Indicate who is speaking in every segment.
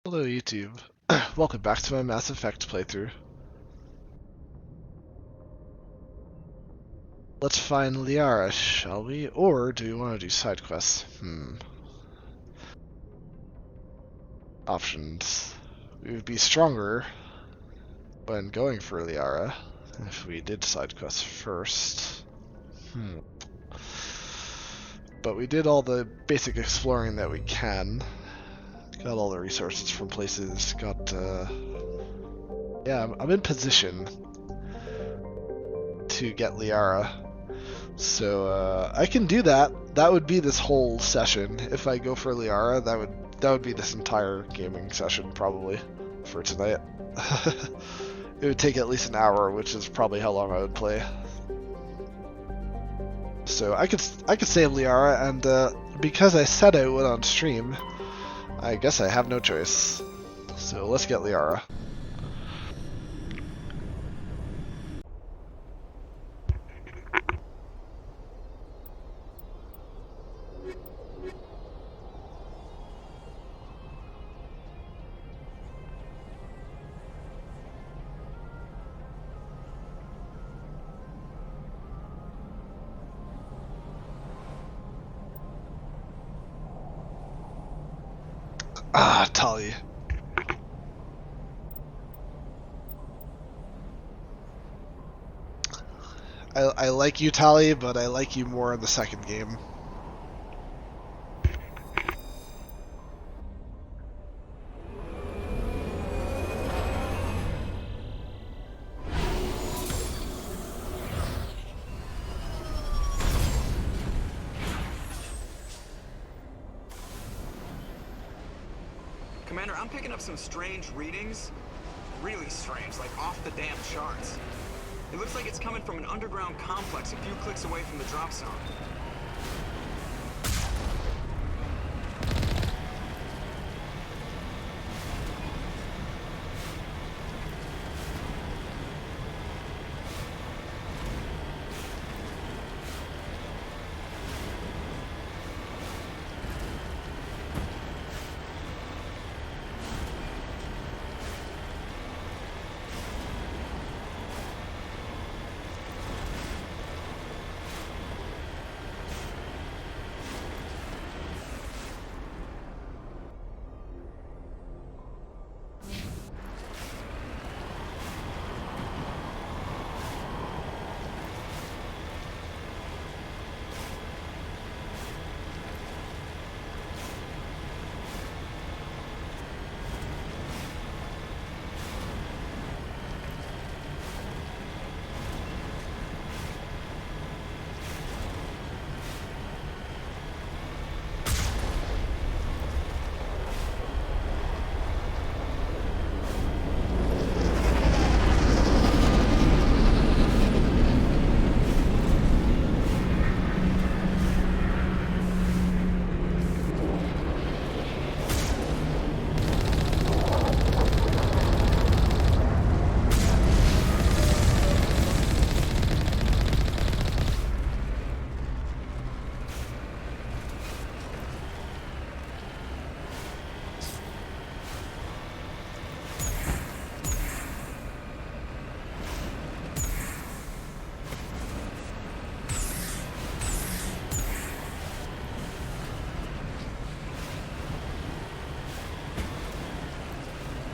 Speaker 1: Hello YouTube, welcome back to my Mass Effect playthrough. Let's find Liara, shall we? Or do we want to do side quests? Options. We would be stronger when going for Liara if we did side quests first. But we did all the basic exploring that we can. Got all the resources from places, yeah, I'm in position to get Liara. So I can do that. That would be this whole session. If I go for Liara, that would be this entire gaming session probably for tonight. It would take at least an hour, which is probably how long I would play. So I could save Liara, and because I said I would on stream, I guess I have no choice. So let's get Liara. Ah, Tali. I like you, Tali, but I like you more in the second game.
Speaker 2: Commander, I'm picking up some strange readings. Really strange, like off the damn charts. It looks like it's coming from an underground complex a few clicks away from the drop zone.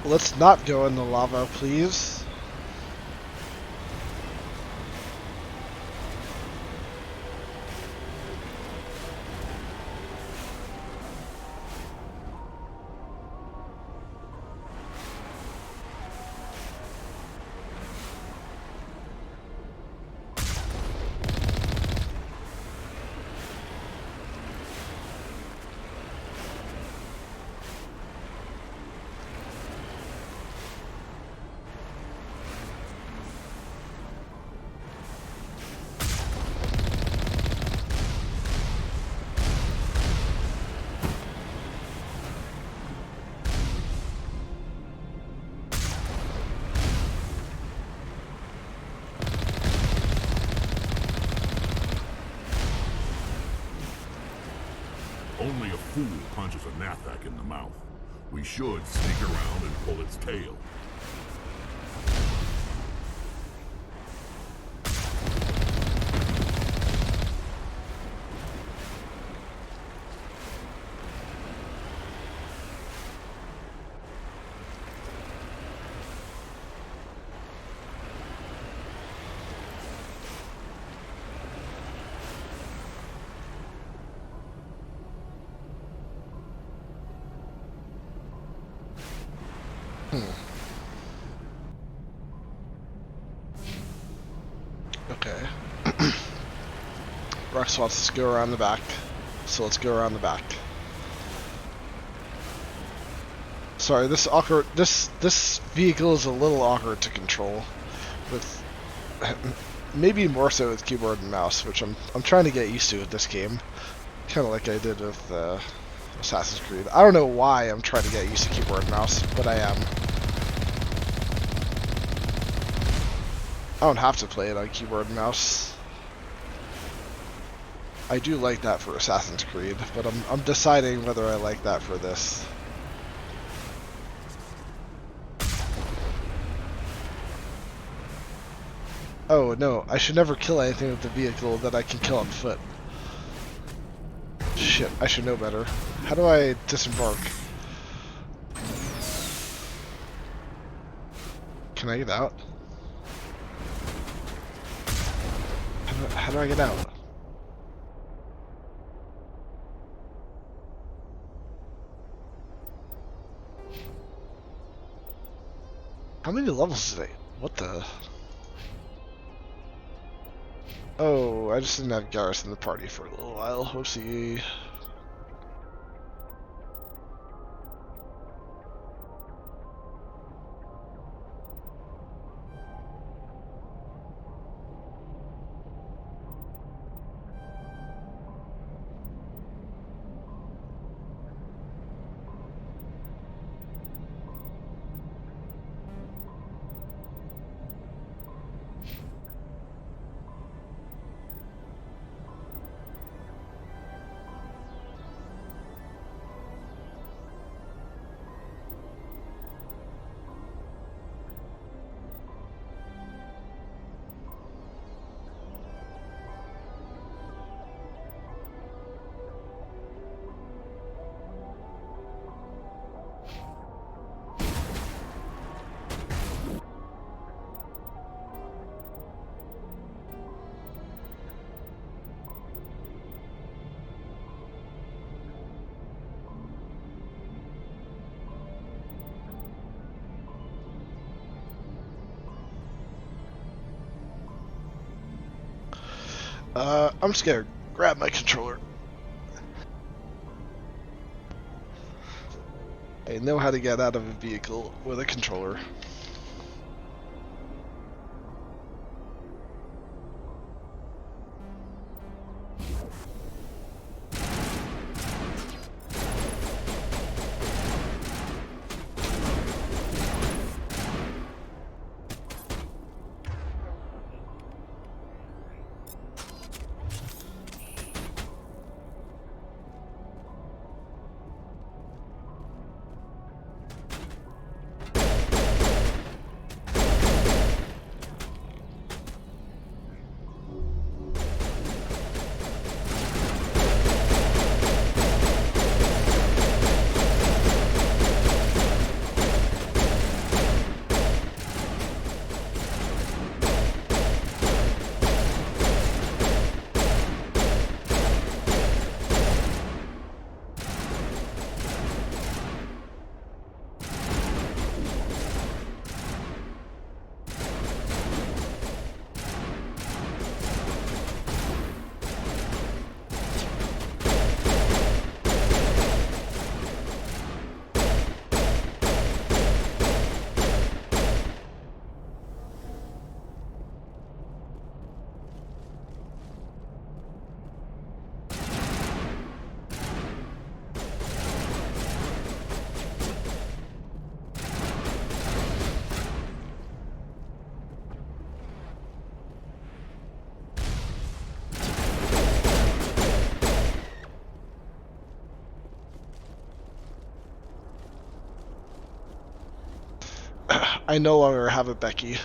Speaker 1: Let's not go in the lava, please.
Speaker 3: Only a fool punches a Nathak in the mouth. We should sneak around and pull its tail.
Speaker 1: Okay. Rex wants us to go around the back, so let's go around the back. Sorry, this vehicle is a little awkward to control, with maybe more so with keyboard and mouse, which I'm trying to get used to with this game, kind of like I did with Assassin's Creed. I don't know why I'm trying to get used to keyboard and mouse, but I am. I don't have to play it on keyboard and mouse. I do like that for Assassin's Creed, but I'm deciding whether I like that for this. Oh no, I should never kill anything with the vehicle that I can kill on foot. Shit, I should know better. How do I disembark? Can I get out? How do I get out? How many levels is it? What the? Oh, I just didn't have Garrus in the party for a little while. Whoopsie. I'm scared. Grab my controller. I know how to get out of a vehicle with a controller. I no longer have a Becky.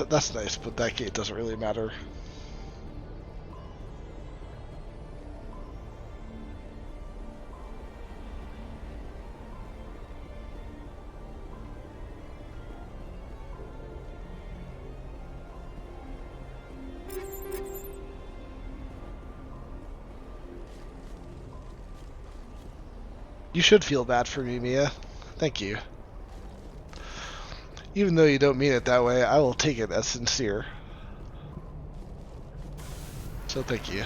Speaker 1: That's nice, but that gate doesn't really matter. You should feel bad for me, Mia. Thank you. Even though you don't mean it that way, I will take it as sincere. So thank you.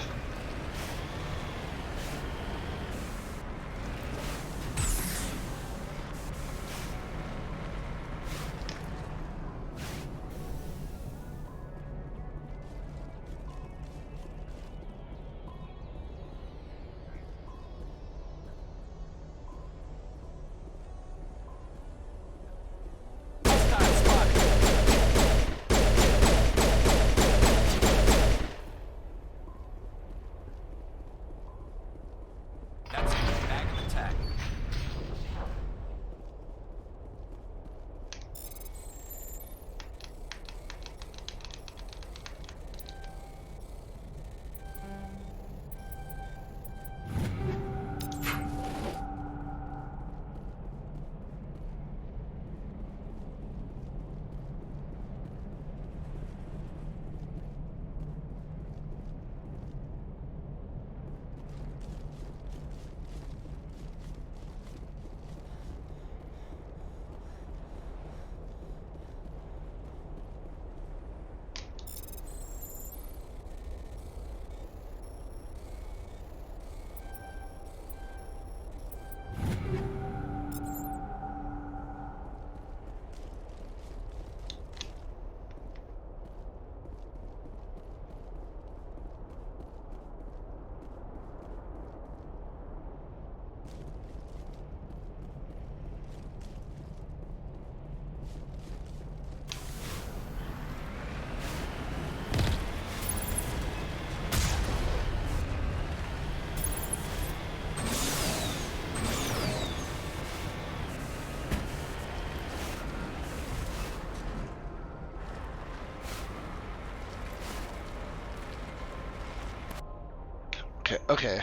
Speaker 1: Okay.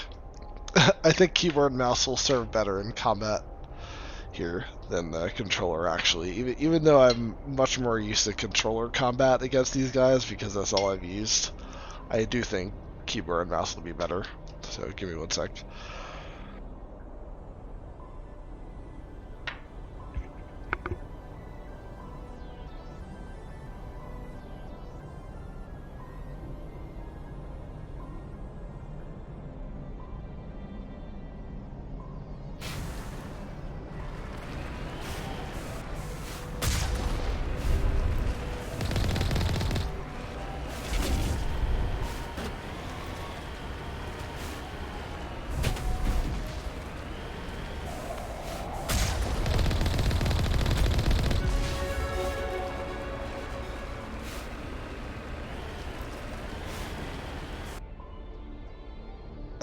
Speaker 1: I think keyboard and mouse will serve better in combat here than the controller, actually. Even though I'm much more used to controller combat against these guys because that's all I've used, I do think keyboard and mouse will be better. So give me 1 sec.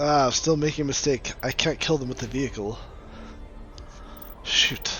Speaker 1: Ah, I'm still making a mistake. I can't kill them with the vehicle. Shoot.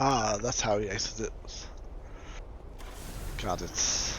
Speaker 1: Ah, that's how he exits it. Got it.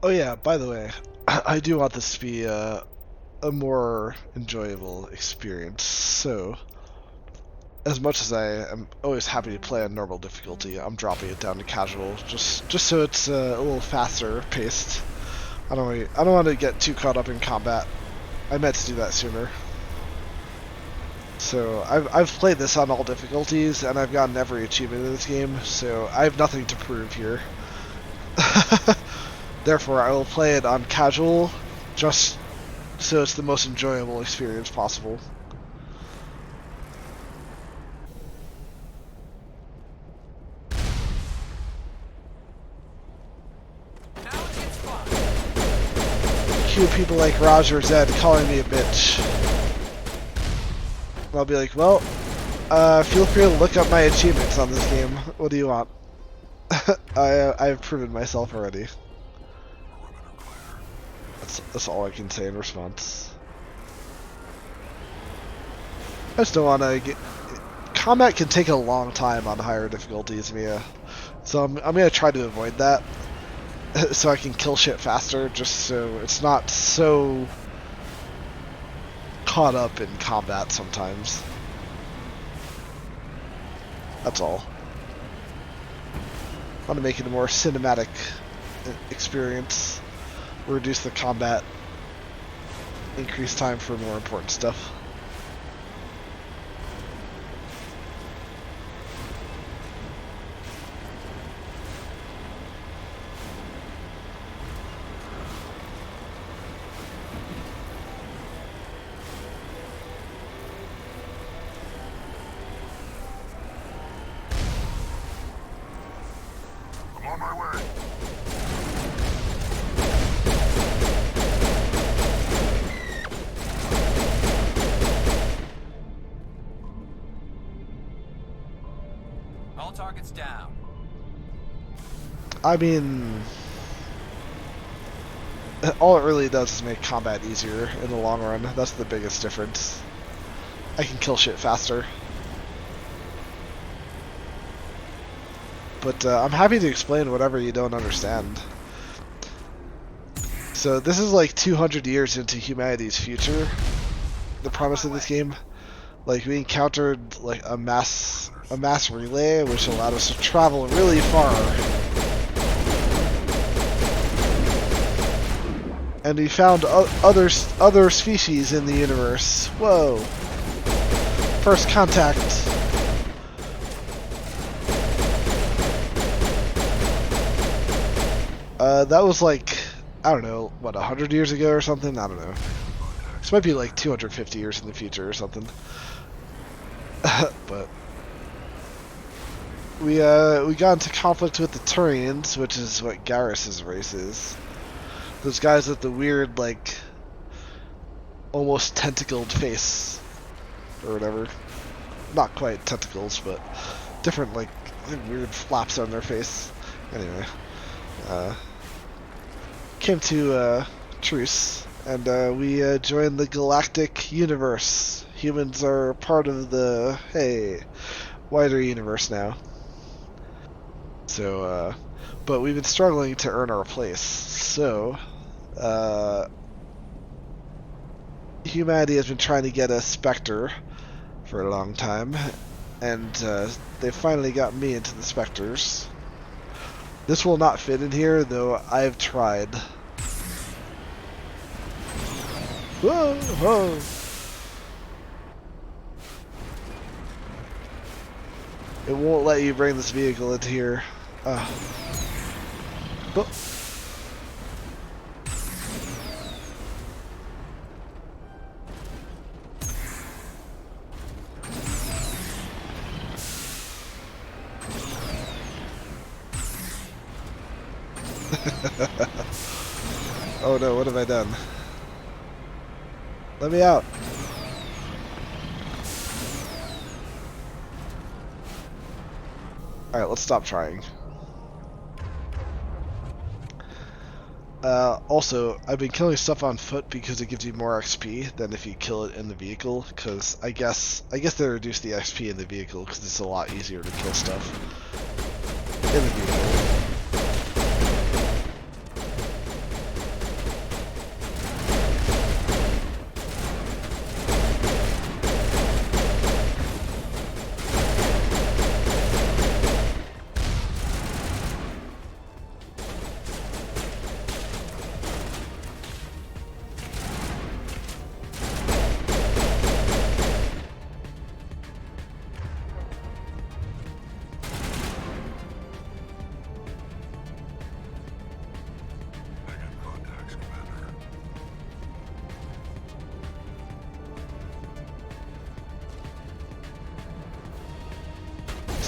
Speaker 1: Oh yeah, by the way, I do want this to be a more enjoyable experience, so as much as I am always happy to play on normal difficulty, I'm dropping it down to casual, just so it's a little faster paced. I don't want to get too caught up in combat. I meant to do that sooner. So I've played this on all difficulties, and I've gotten every achievement in this game, so I have nothing to prove here. Therefore, I will play it on casual, just so it's the most enjoyable experience possible. Cue people like Roger Zed calling me a bitch. I'll be like, well, feel free to look up my achievements on this game. What do you want? I've proven myself already. That's all I can say in response. I just don't want to get... Combat can take a long time on higher difficulties, Mia. So I'm going to try to avoid that. So I can kill shit faster, just so it's not so caught up in combat sometimes. That's all. I want to make it a more cinematic experience. Reduce the combat. Increase time for more important stuff.
Speaker 3: On my way.
Speaker 4: All targets down.
Speaker 1: I mean, all it really does is make combat easier in the long run. That's the biggest difference. I can kill shit faster. But I'm happy to explain whatever you don't understand. So this is like 200 years into humanity's future. The premise of this game, like we encountered like a mass relay which allowed us to travel really far, and we found other species in the universe. Whoa! First contact. That was like, I don't know, what, 100 years ago or something? I don't know. This might be like 250 years in the future or something. But we got into conflict with the Turians, which is what Garrus's race is. Those guys with the weird, like, almost tentacled face, or whatever. Not quite tentacles, but different, like, weird flaps on their face. Anyway, came to truce, and we joined the galactic universe. Humans are part of the, hey, wider universe now. So, but we've been struggling to earn our place. So, humanity has been trying to get a Spectre for a long time, and they finally got me into the Spectres. This will not fit in here, though I've tried. Whoa, whoa. It won't let you bring this vehicle into here. Oh. Oh no, what have I done? Let me out. Alright, let's stop trying. Also, I've been killing stuff on foot because it gives you more XP than if you kill it in the vehicle, because I guess they reduce the XP in the vehicle because it's a lot easier to kill stuff in the vehicle.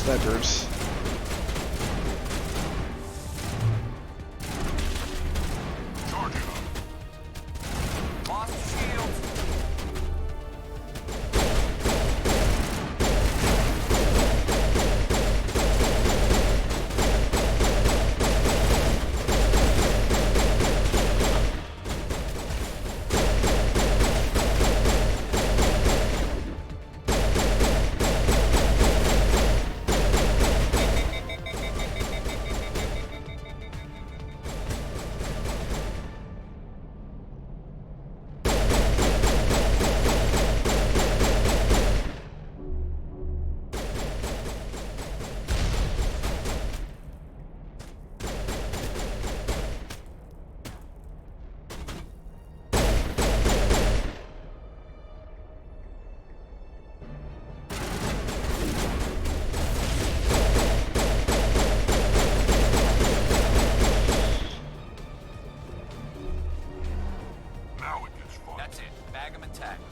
Speaker 1: snipers.
Speaker 3: Charging up.
Speaker 2: Lost shields.
Speaker 3: Now it gets fun.
Speaker 2: That's it. Bag 'em and tag 'em.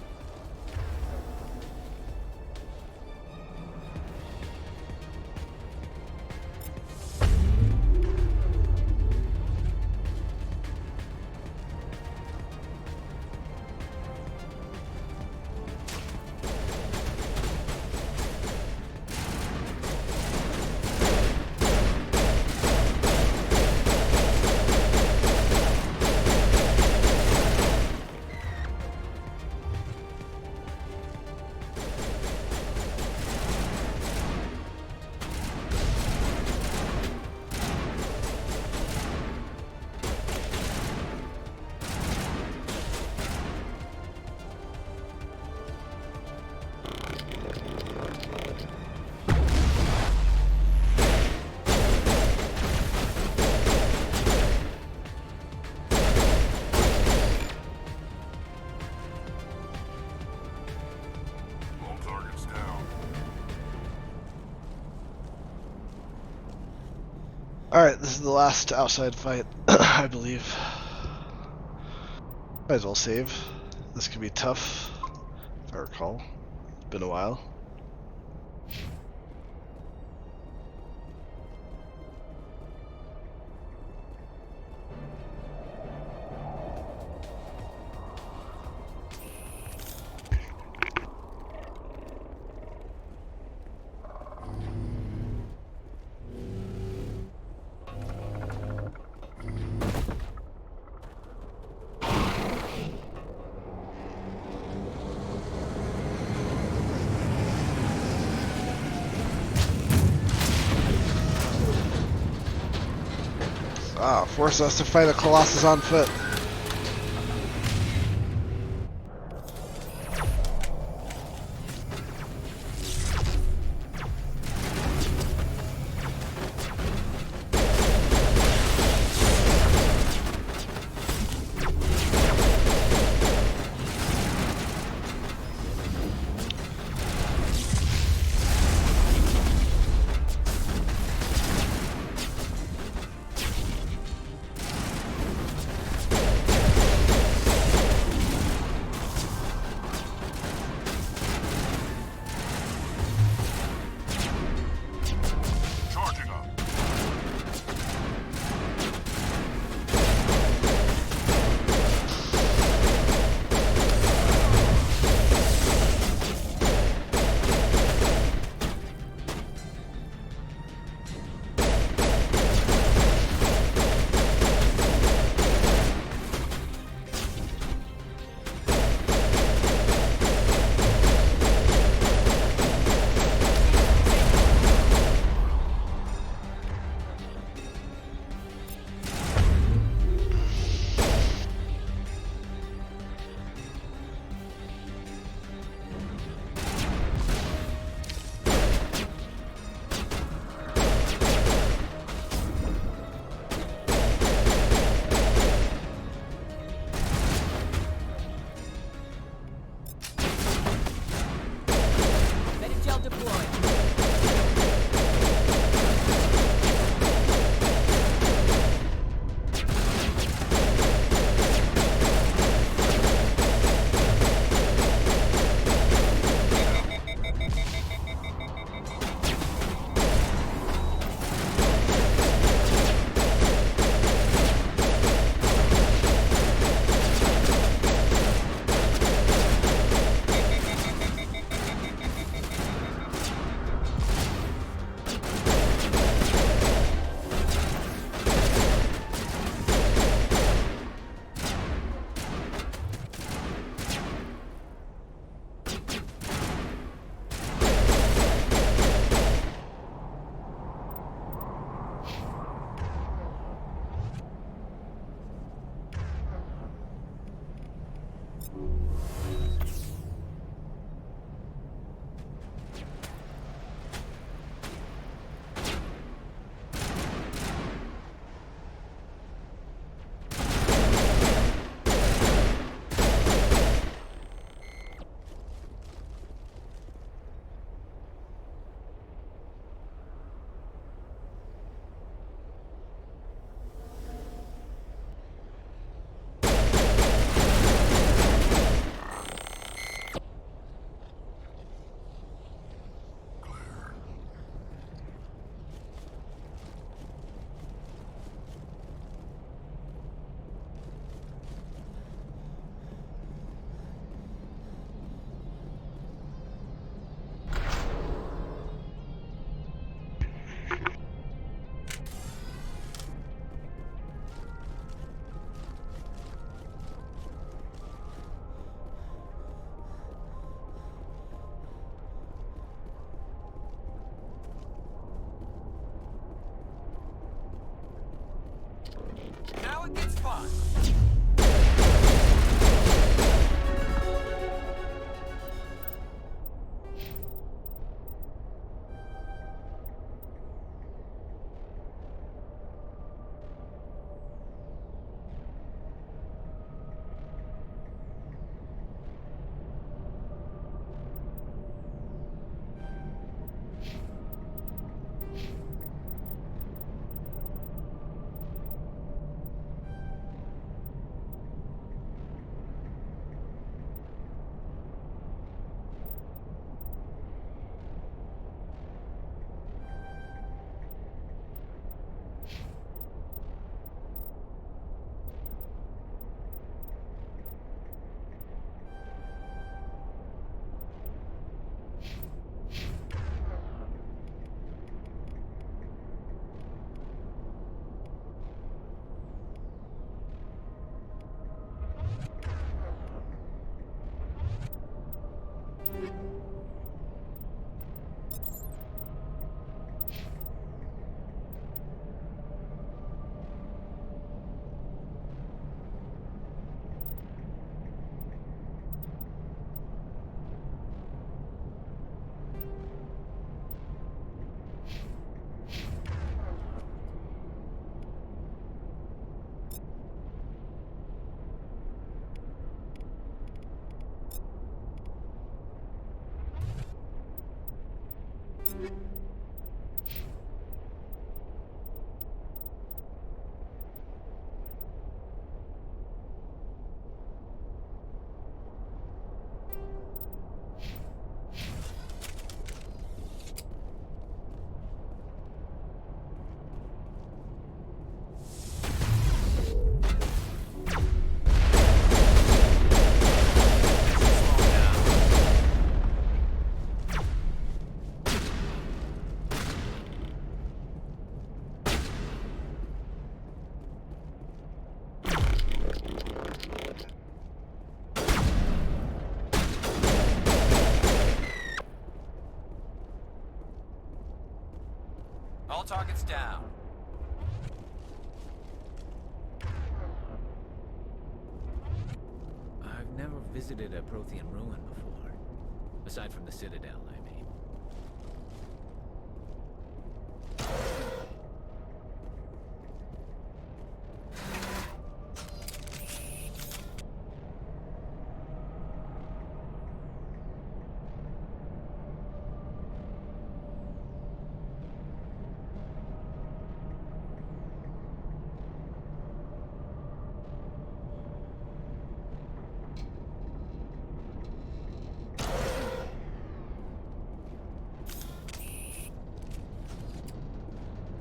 Speaker 3: All targets down.
Speaker 1: Alright, this is the last outside fight, I believe. Might as well save. This could be tough, if I recall. It's been a while. Force us to fight a Colossus on foot.
Speaker 4: targets down. I've never visited a Prothean ruin before. Aside from the Citadel, I mean.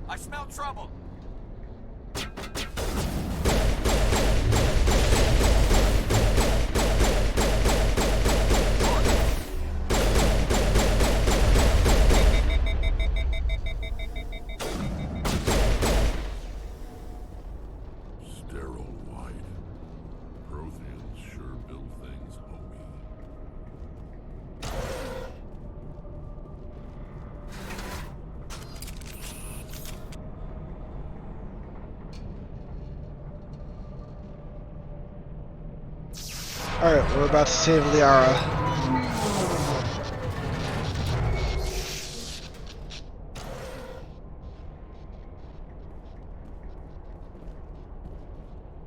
Speaker 4: I smell trouble.
Speaker 3: Sterile white. Protheans sure build things, homie.
Speaker 1: Alright, we're about to save Liara.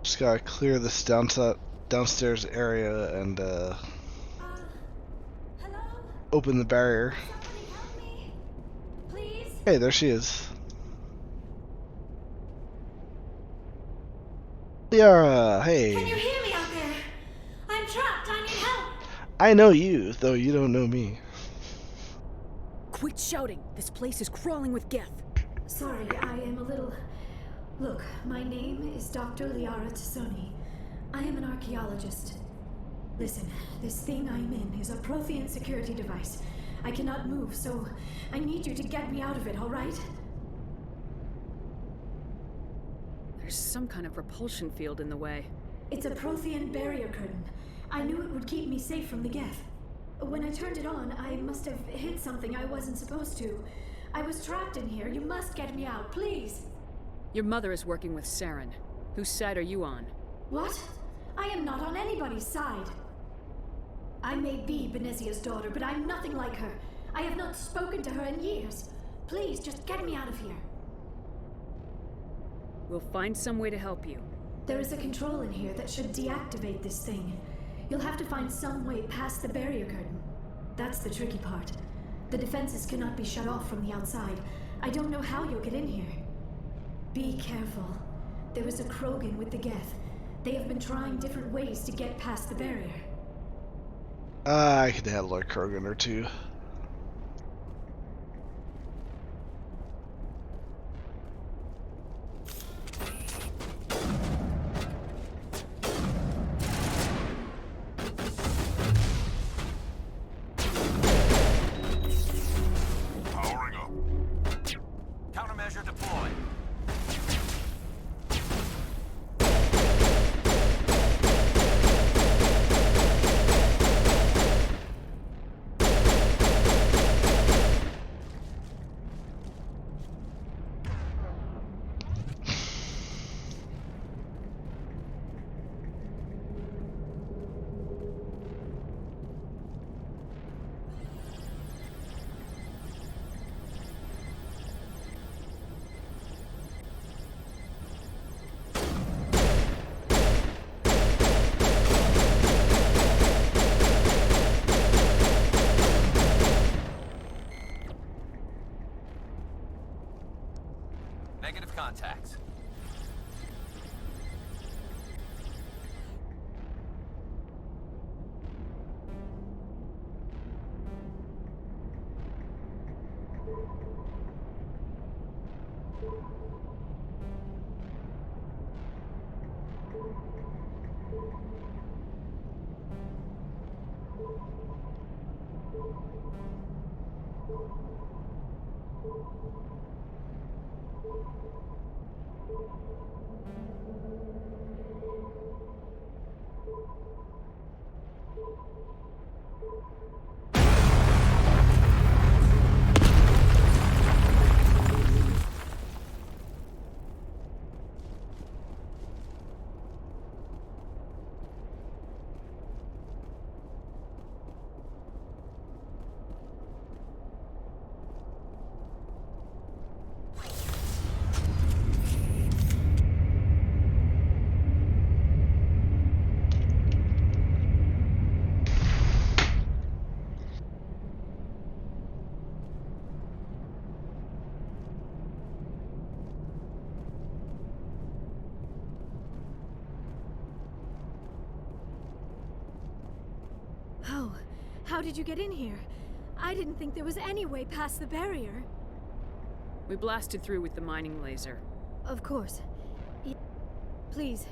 Speaker 1: Just gotta clear this downstairs area and
Speaker 5: Hello?
Speaker 1: open the barrier.
Speaker 5: Somebody help me? Please?
Speaker 1: Hey, there she is. Liara,
Speaker 5: Can you
Speaker 1: hey.
Speaker 5: hear me out there? I'm trapped. I need help.
Speaker 1: I know you, though you don't know me.
Speaker 6: Quit shouting! This place is crawling with Geth.
Speaker 5: Sorry, I am a little... Look, my name is Dr. Liara Tassoni. I am an archaeologist. Listen, this thing I'm in is a Prothean security device. I cannot move, so I need you to get me out of it, all right?
Speaker 6: There's some kind of repulsion field in the way.
Speaker 5: It's a Prothean barrier curtain. I knew it would keep me safe from the Geth. When I turned it on, I must have hit something I wasn't supposed to. I was trapped in here. You must get me out, please.
Speaker 6: Your mother is working with Saren. Whose side are you on?
Speaker 5: What? I am not on anybody's side. I may be Benezia's daughter, but I'm nothing like her. I have not spoken to her in years. Please, just get me out of here.
Speaker 6: We'll find some way to help you.
Speaker 5: There is a control in here that should deactivate this thing. You'll have to find some way past the barrier curtain. That's the tricky part. The defenses cannot be shut off from the outside. I don't know how you'll get in here. Be careful. There is a Krogan with the Geth. They have been trying different ways to get past the barrier.
Speaker 1: I can handle a Krogan or two.
Speaker 3: Powering up.
Speaker 4: Countermeasure deployed. Negative contacts.
Speaker 5: How did you get in here? I didn't think there was any way past the barrier.
Speaker 6: We blasted through with the mining laser.
Speaker 5: Of course. Please,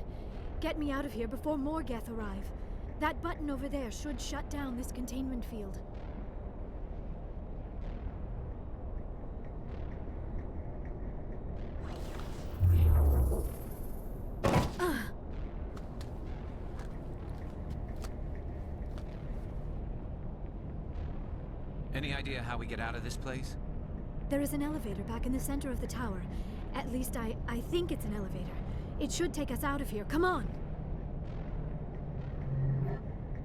Speaker 5: get me out of here before more Geth arrive. That button over there should shut down this containment field.
Speaker 4: Any idea how we get out of this place?
Speaker 5: There is an elevator back in the center of the tower. At least I think it's an elevator. It should take us out of here. Come on!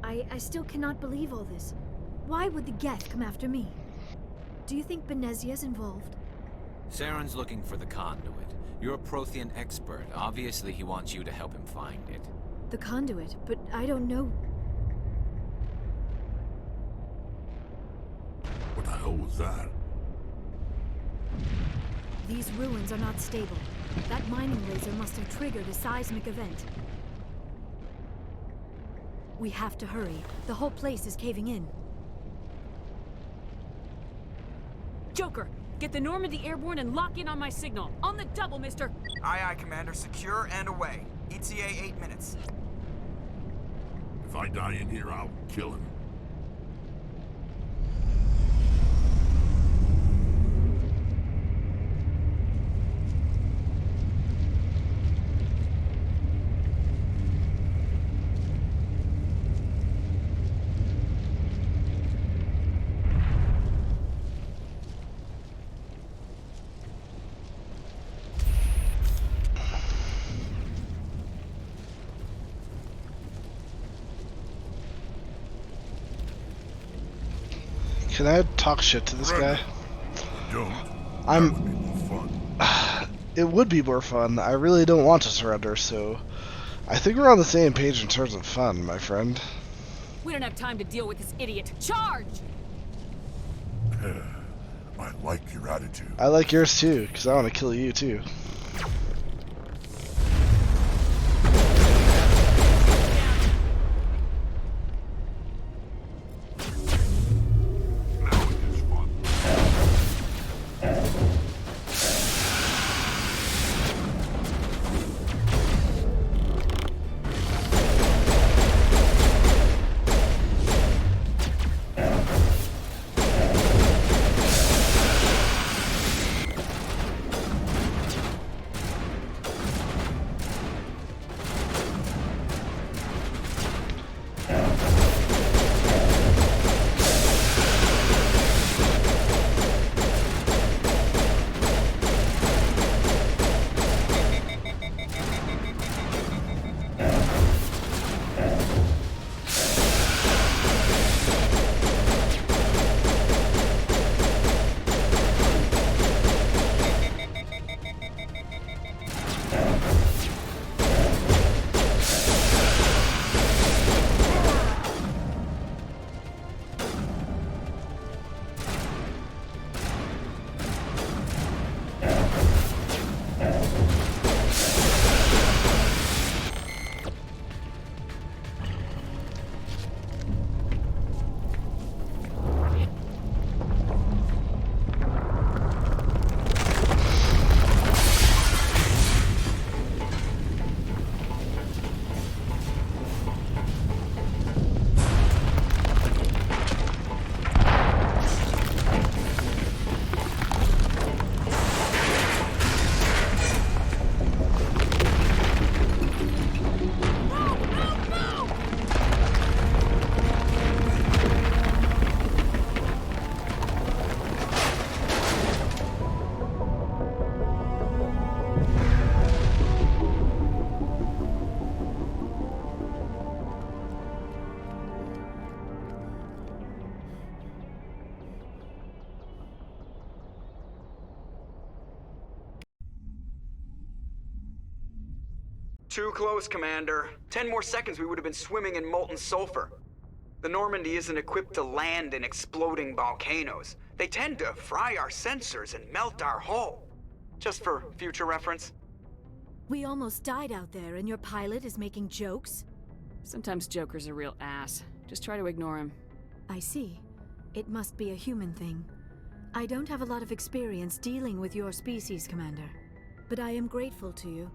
Speaker 5: I still cannot believe all this. Why would the Geth come after me? Do you think Benezia's involved?
Speaker 4: Saren's looking for the conduit. You're a Prothean expert. Obviously, he wants you to help him find it.
Speaker 5: The conduit, but I don't know.
Speaker 3: What the hell was that?
Speaker 5: These ruins are not stable. That mining laser must have triggered a seismic event. We have to hurry. The whole place is caving in.
Speaker 6: Joker, get the Normandy airborne and lock in on my signal. On the double, mister!
Speaker 2: Aye, aye, Commander. Secure and away. ETA 8 minutes.
Speaker 3: If I die in here, I'll kill him.
Speaker 1: Can I talk shit to this guy?
Speaker 3: Don't.
Speaker 1: I'm.
Speaker 3: That would be more fun.
Speaker 1: It would be more fun. I really don't want to surrender, so I think we're on the same page in terms of fun, my friend.
Speaker 6: We don't have time to deal with this idiot. Charge!
Speaker 3: I like your attitude.
Speaker 1: I like yours too, because I want to kill you too.
Speaker 3: Now it is fun.
Speaker 2: Too close, Commander. 10 more seconds we would have been swimming in molten sulfur. The Normandy isn't equipped to land in exploding volcanoes. They tend to fry our sensors and melt our hull. Just for future reference.
Speaker 5: We almost died out there, and your pilot is making jokes?
Speaker 6: Sometimes Joker's a real ass. Just try to ignore him.
Speaker 5: I see. It must be a human thing. I don't have a lot of experience dealing with your species, Commander. But I am grateful to you.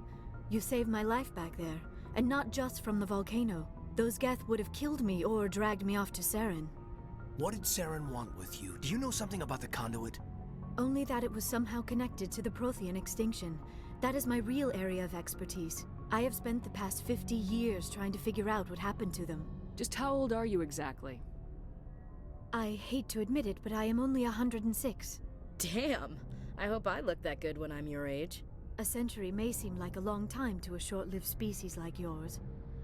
Speaker 5: You saved my life back there, and not just from the volcano. Those Geth would have killed me or dragged me off to Saren.
Speaker 7: What did Saren want with you? Do you know something about the conduit?
Speaker 5: Only that it was somehow connected to the Prothean extinction. That is my real area of expertise. I have spent the past 50 years trying to figure out what happened to them.
Speaker 6: Just how old are you exactly?
Speaker 5: I hate to admit it, but I am only 106.
Speaker 8: Damn! I hope I look that good when I'm your age.
Speaker 5: A century may seem like a long time to a short-lived species like yours.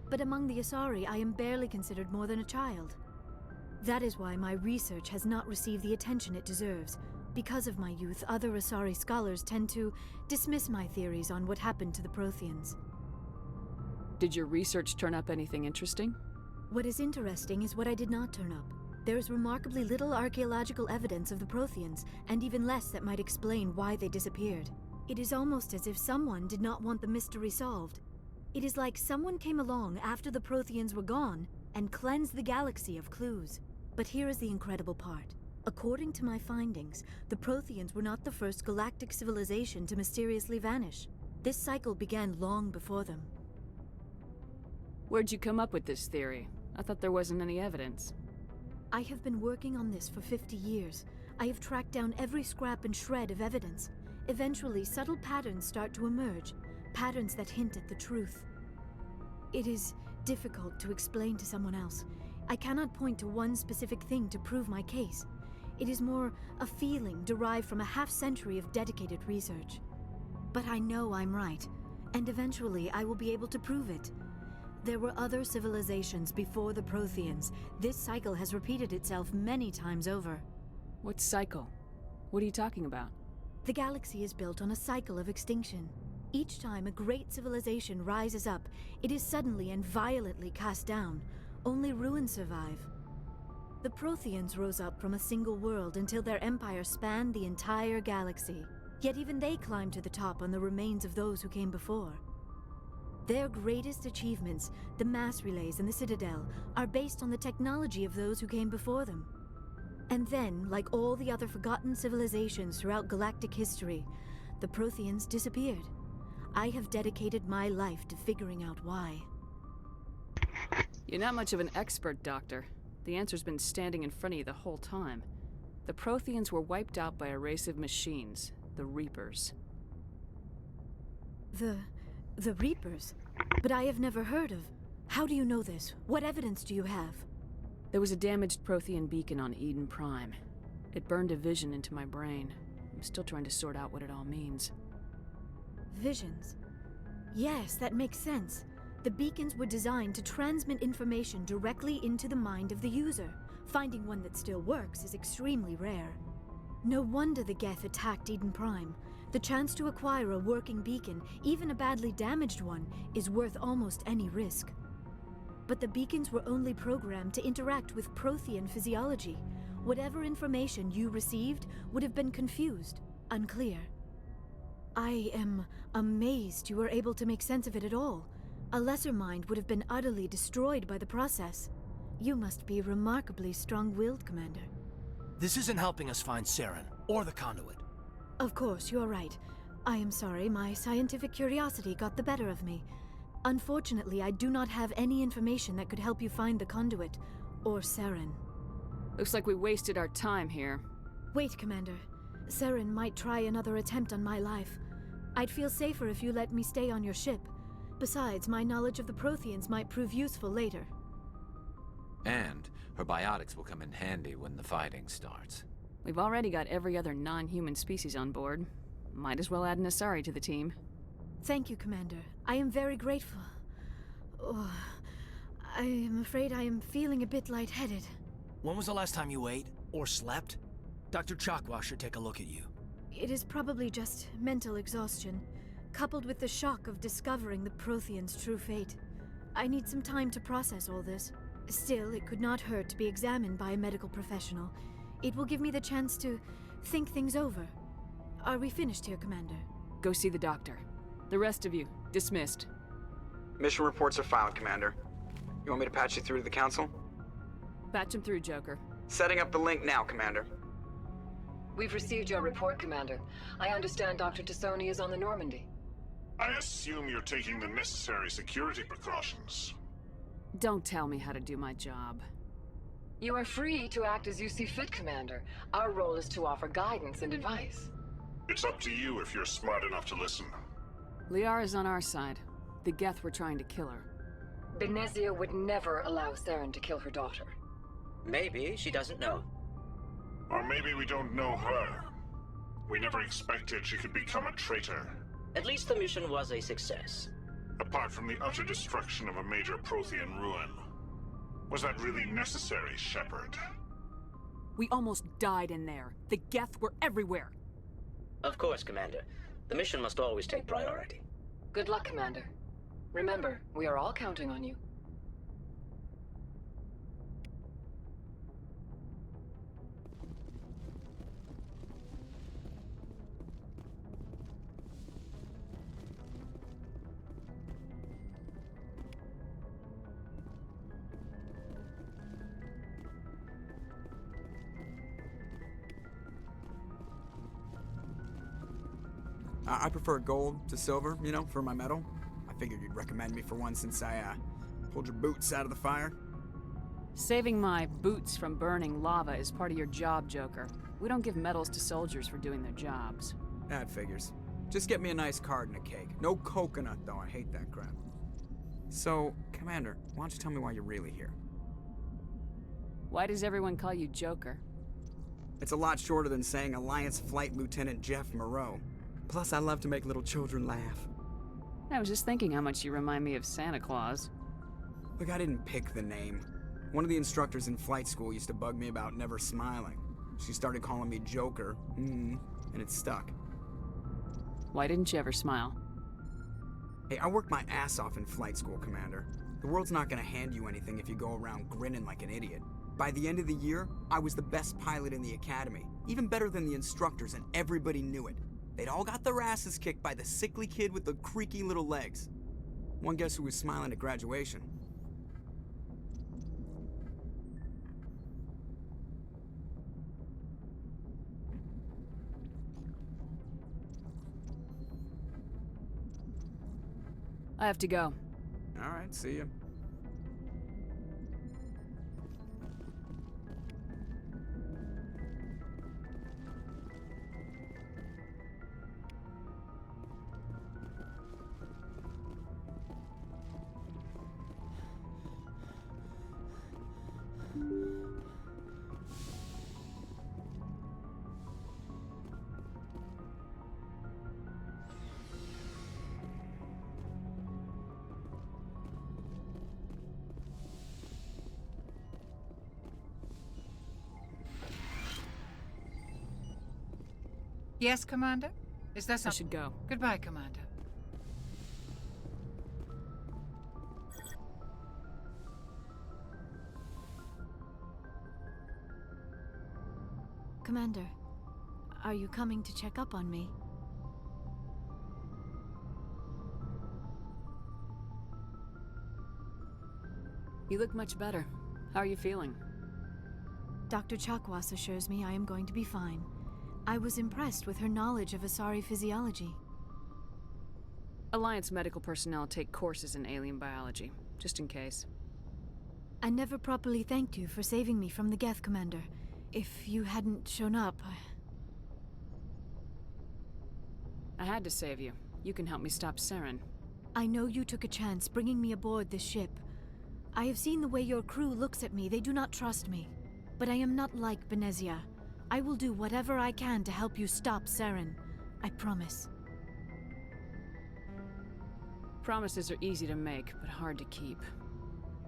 Speaker 5: But among the Asari, I am barely considered more than a child. That is why my research has not received the attention it deserves. Because of my youth, other Asari scholars tend to dismiss my theories on what happened to the Protheans.
Speaker 6: Did your research turn up anything interesting?
Speaker 5: What is interesting is what I did not turn up. There is remarkably little archaeological evidence of the Protheans, and even less that might explain why they disappeared. It is almost as if someone did not want the mystery solved. It is like someone came along after the Protheans were gone and cleansed the galaxy of clues. But here is the incredible part. According to my findings, the Protheans were not the first galactic civilization to mysteriously vanish. This cycle began long before them.
Speaker 6: Where'd you come up with this theory? I thought there wasn't any evidence.
Speaker 5: I have been working on this for 50 years. I have tracked down every scrap and shred of evidence. Eventually, subtle patterns start to emerge, patterns that hint at the truth. It is difficult to explain to someone else. I cannot point to one specific thing to prove my case. It is more a feeling derived from a half-century of dedicated research. But I know I'm right, and eventually I will be able to prove it. There were other civilizations before the Protheans. This cycle has repeated itself many times over.
Speaker 6: What cycle? What are you talking about?
Speaker 5: The galaxy is built on a cycle of extinction. Each time a great civilization rises up, it is suddenly and violently cast down. Only ruins survive. The Protheans rose up from a single world until their empire spanned the entire galaxy. Yet even they climbed to the top on the remains of those who came before. Their greatest achievements, the mass relays and the Citadel, are based on the technology of those who came before them. And then, like all the other forgotten civilizations throughout galactic history, the Protheans disappeared. I have dedicated my life to figuring out why.
Speaker 6: You're not much of an expert, Doctor. The answer's been standing in front of you the whole time. The Protheans were wiped out by a race of machines, the Reapers.
Speaker 5: The Reapers? But I have never heard of. How do you know this? What evidence do you have?
Speaker 6: There was a damaged Prothean beacon on Eden Prime. It burned a vision into my brain. I'm still trying to sort out what it all means.
Speaker 5: Visions? Yes, that makes sense. The beacons were designed to transmit information directly into the mind of the user. Finding one that still works is extremely rare. No wonder the Geth attacked Eden Prime. The chance to acquire a working beacon, even a badly damaged one, is worth almost any risk. But the beacons were only programmed to interact with Prothean physiology. Whatever information you received would have been confused, unclear. I am amazed you were able to make sense of it at all. A lesser mind would have been utterly destroyed by the process. You must be remarkably strong-willed, Commander.
Speaker 7: This isn't helping us find Saren, or the conduit.
Speaker 5: Of course, you're right. I am sorry, my scientific curiosity got the better of me. Unfortunately, I do not have any information that could help you find the conduit, or Saren.
Speaker 6: Looks like we wasted our time here.
Speaker 5: Wait, Commander. Saren might try another attempt on my life. I'd feel safer if you let me stay on your ship. Besides, my knowledge of the Protheans might prove useful later.
Speaker 4: And her biotics will come in handy when the fighting starts.
Speaker 6: We've already got every other non-human species on board. Might as well add an Asari to the team.
Speaker 5: Thank you, Commander. I am very grateful. Oh, I am afraid I am feeling a bit lightheaded.
Speaker 7: When was the last time you ate, or slept? Dr. Chakwa should take a look at you.
Speaker 5: It is probably just mental exhaustion, coupled with the shock of discovering the Protheans' true fate. I need some time to process all this. Still, it could not hurt to be examined by a medical professional. It will give me the chance to think things over. Are we finished here, Commander?
Speaker 6: Go see the doctor. The rest of you, dismissed.
Speaker 2: Mission reports are filed, Commander. You want me to patch you through to the Council?
Speaker 6: Patch him through, Joker.
Speaker 2: Setting up the link now, Commander.
Speaker 9: We've received your report, Commander. I understand Dr. Tassoni is on the Normandy.
Speaker 3: I assume you're taking the necessary security precautions.
Speaker 6: Don't tell me how to do my job.
Speaker 9: You are free to act as you see fit, Commander. Our role is to offer guidance and advice.
Speaker 3: It's up to you if you're smart enough to listen.
Speaker 6: Liara's on our side. The Geth were trying to kill her.
Speaker 9: Benezia would never allow Saren to kill her daughter.
Speaker 10: Maybe she doesn't know.
Speaker 3: Or maybe we don't know her. We never expected she could become a traitor.
Speaker 10: At least the mission was a success.
Speaker 3: Apart from the utter destruction of a major Prothean ruin. Was that really necessary, Shepard?
Speaker 6: We almost died in there. The Geth were everywhere.
Speaker 10: Of course, Commander. The mission must always take priority.
Speaker 9: Good luck, Commander. Remember, we are all counting on you.
Speaker 11: I prefer gold to silver, you know, for my medal. I figured you'd recommend me for one since I, pulled your boots out of the fire.
Speaker 6: Saving my boots from burning lava is part of your job, Joker. We don't give medals to soldiers for doing their jobs.
Speaker 11: That figures. Just get me a nice card and a cake. No coconut, though. I hate that crap. So, Commander, why don't you tell me why you're really here?
Speaker 6: Why does everyone call you Joker?
Speaker 11: It's a lot shorter than saying Alliance Flight Lieutenant Jeff Moreau. Plus, I love to make little children laugh.
Speaker 6: I was just thinking how much you remind me of Santa Claus.
Speaker 11: Look, I didn't pick the name. One of the instructors in flight school used to bug me about never smiling. She started calling me Joker, and it stuck.
Speaker 6: Why didn't you ever smile?
Speaker 11: Hey, I worked my ass off in flight school, Commander. The world's not gonna hand you anything if you go around grinning like an idiot. By the end of the year, I was the best pilot in the academy. Even better than the instructors, and everybody knew it. They'd all got their asses kicked by the sickly kid with the creaky little legs. One guess who was smiling at graduation?
Speaker 6: I have to go.
Speaker 11: All right, see ya.
Speaker 12: Yes, Commander? Is there something?
Speaker 6: I should go.
Speaker 12: Goodbye, Commander.
Speaker 5: Commander, are you coming to check up on me?
Speaker 6: You look much better. How are you feeling?
Speaker 5: Dr. Chakwas assures me I am going to be fine. I was impressed with her knowledge of Asari physiology.
Speaker 6: Alliance medical personnel take courses in alien biology, just in case.
Speaker 5: I never properly thanked you for saving me from the Geth, Commander. If you hadn't shown up,
Speaker 6: I had to save you. You can help me stop Saren.
Speaker 5: I know you took a chance bringing me aboard this ship. I have seen the way your crew looks at me. They do not trust me. But I am not like Benezia. I will do whatever I can to help you stop Saren. I promise.
Speaker 6: Promises are easy to make, but hard to keep.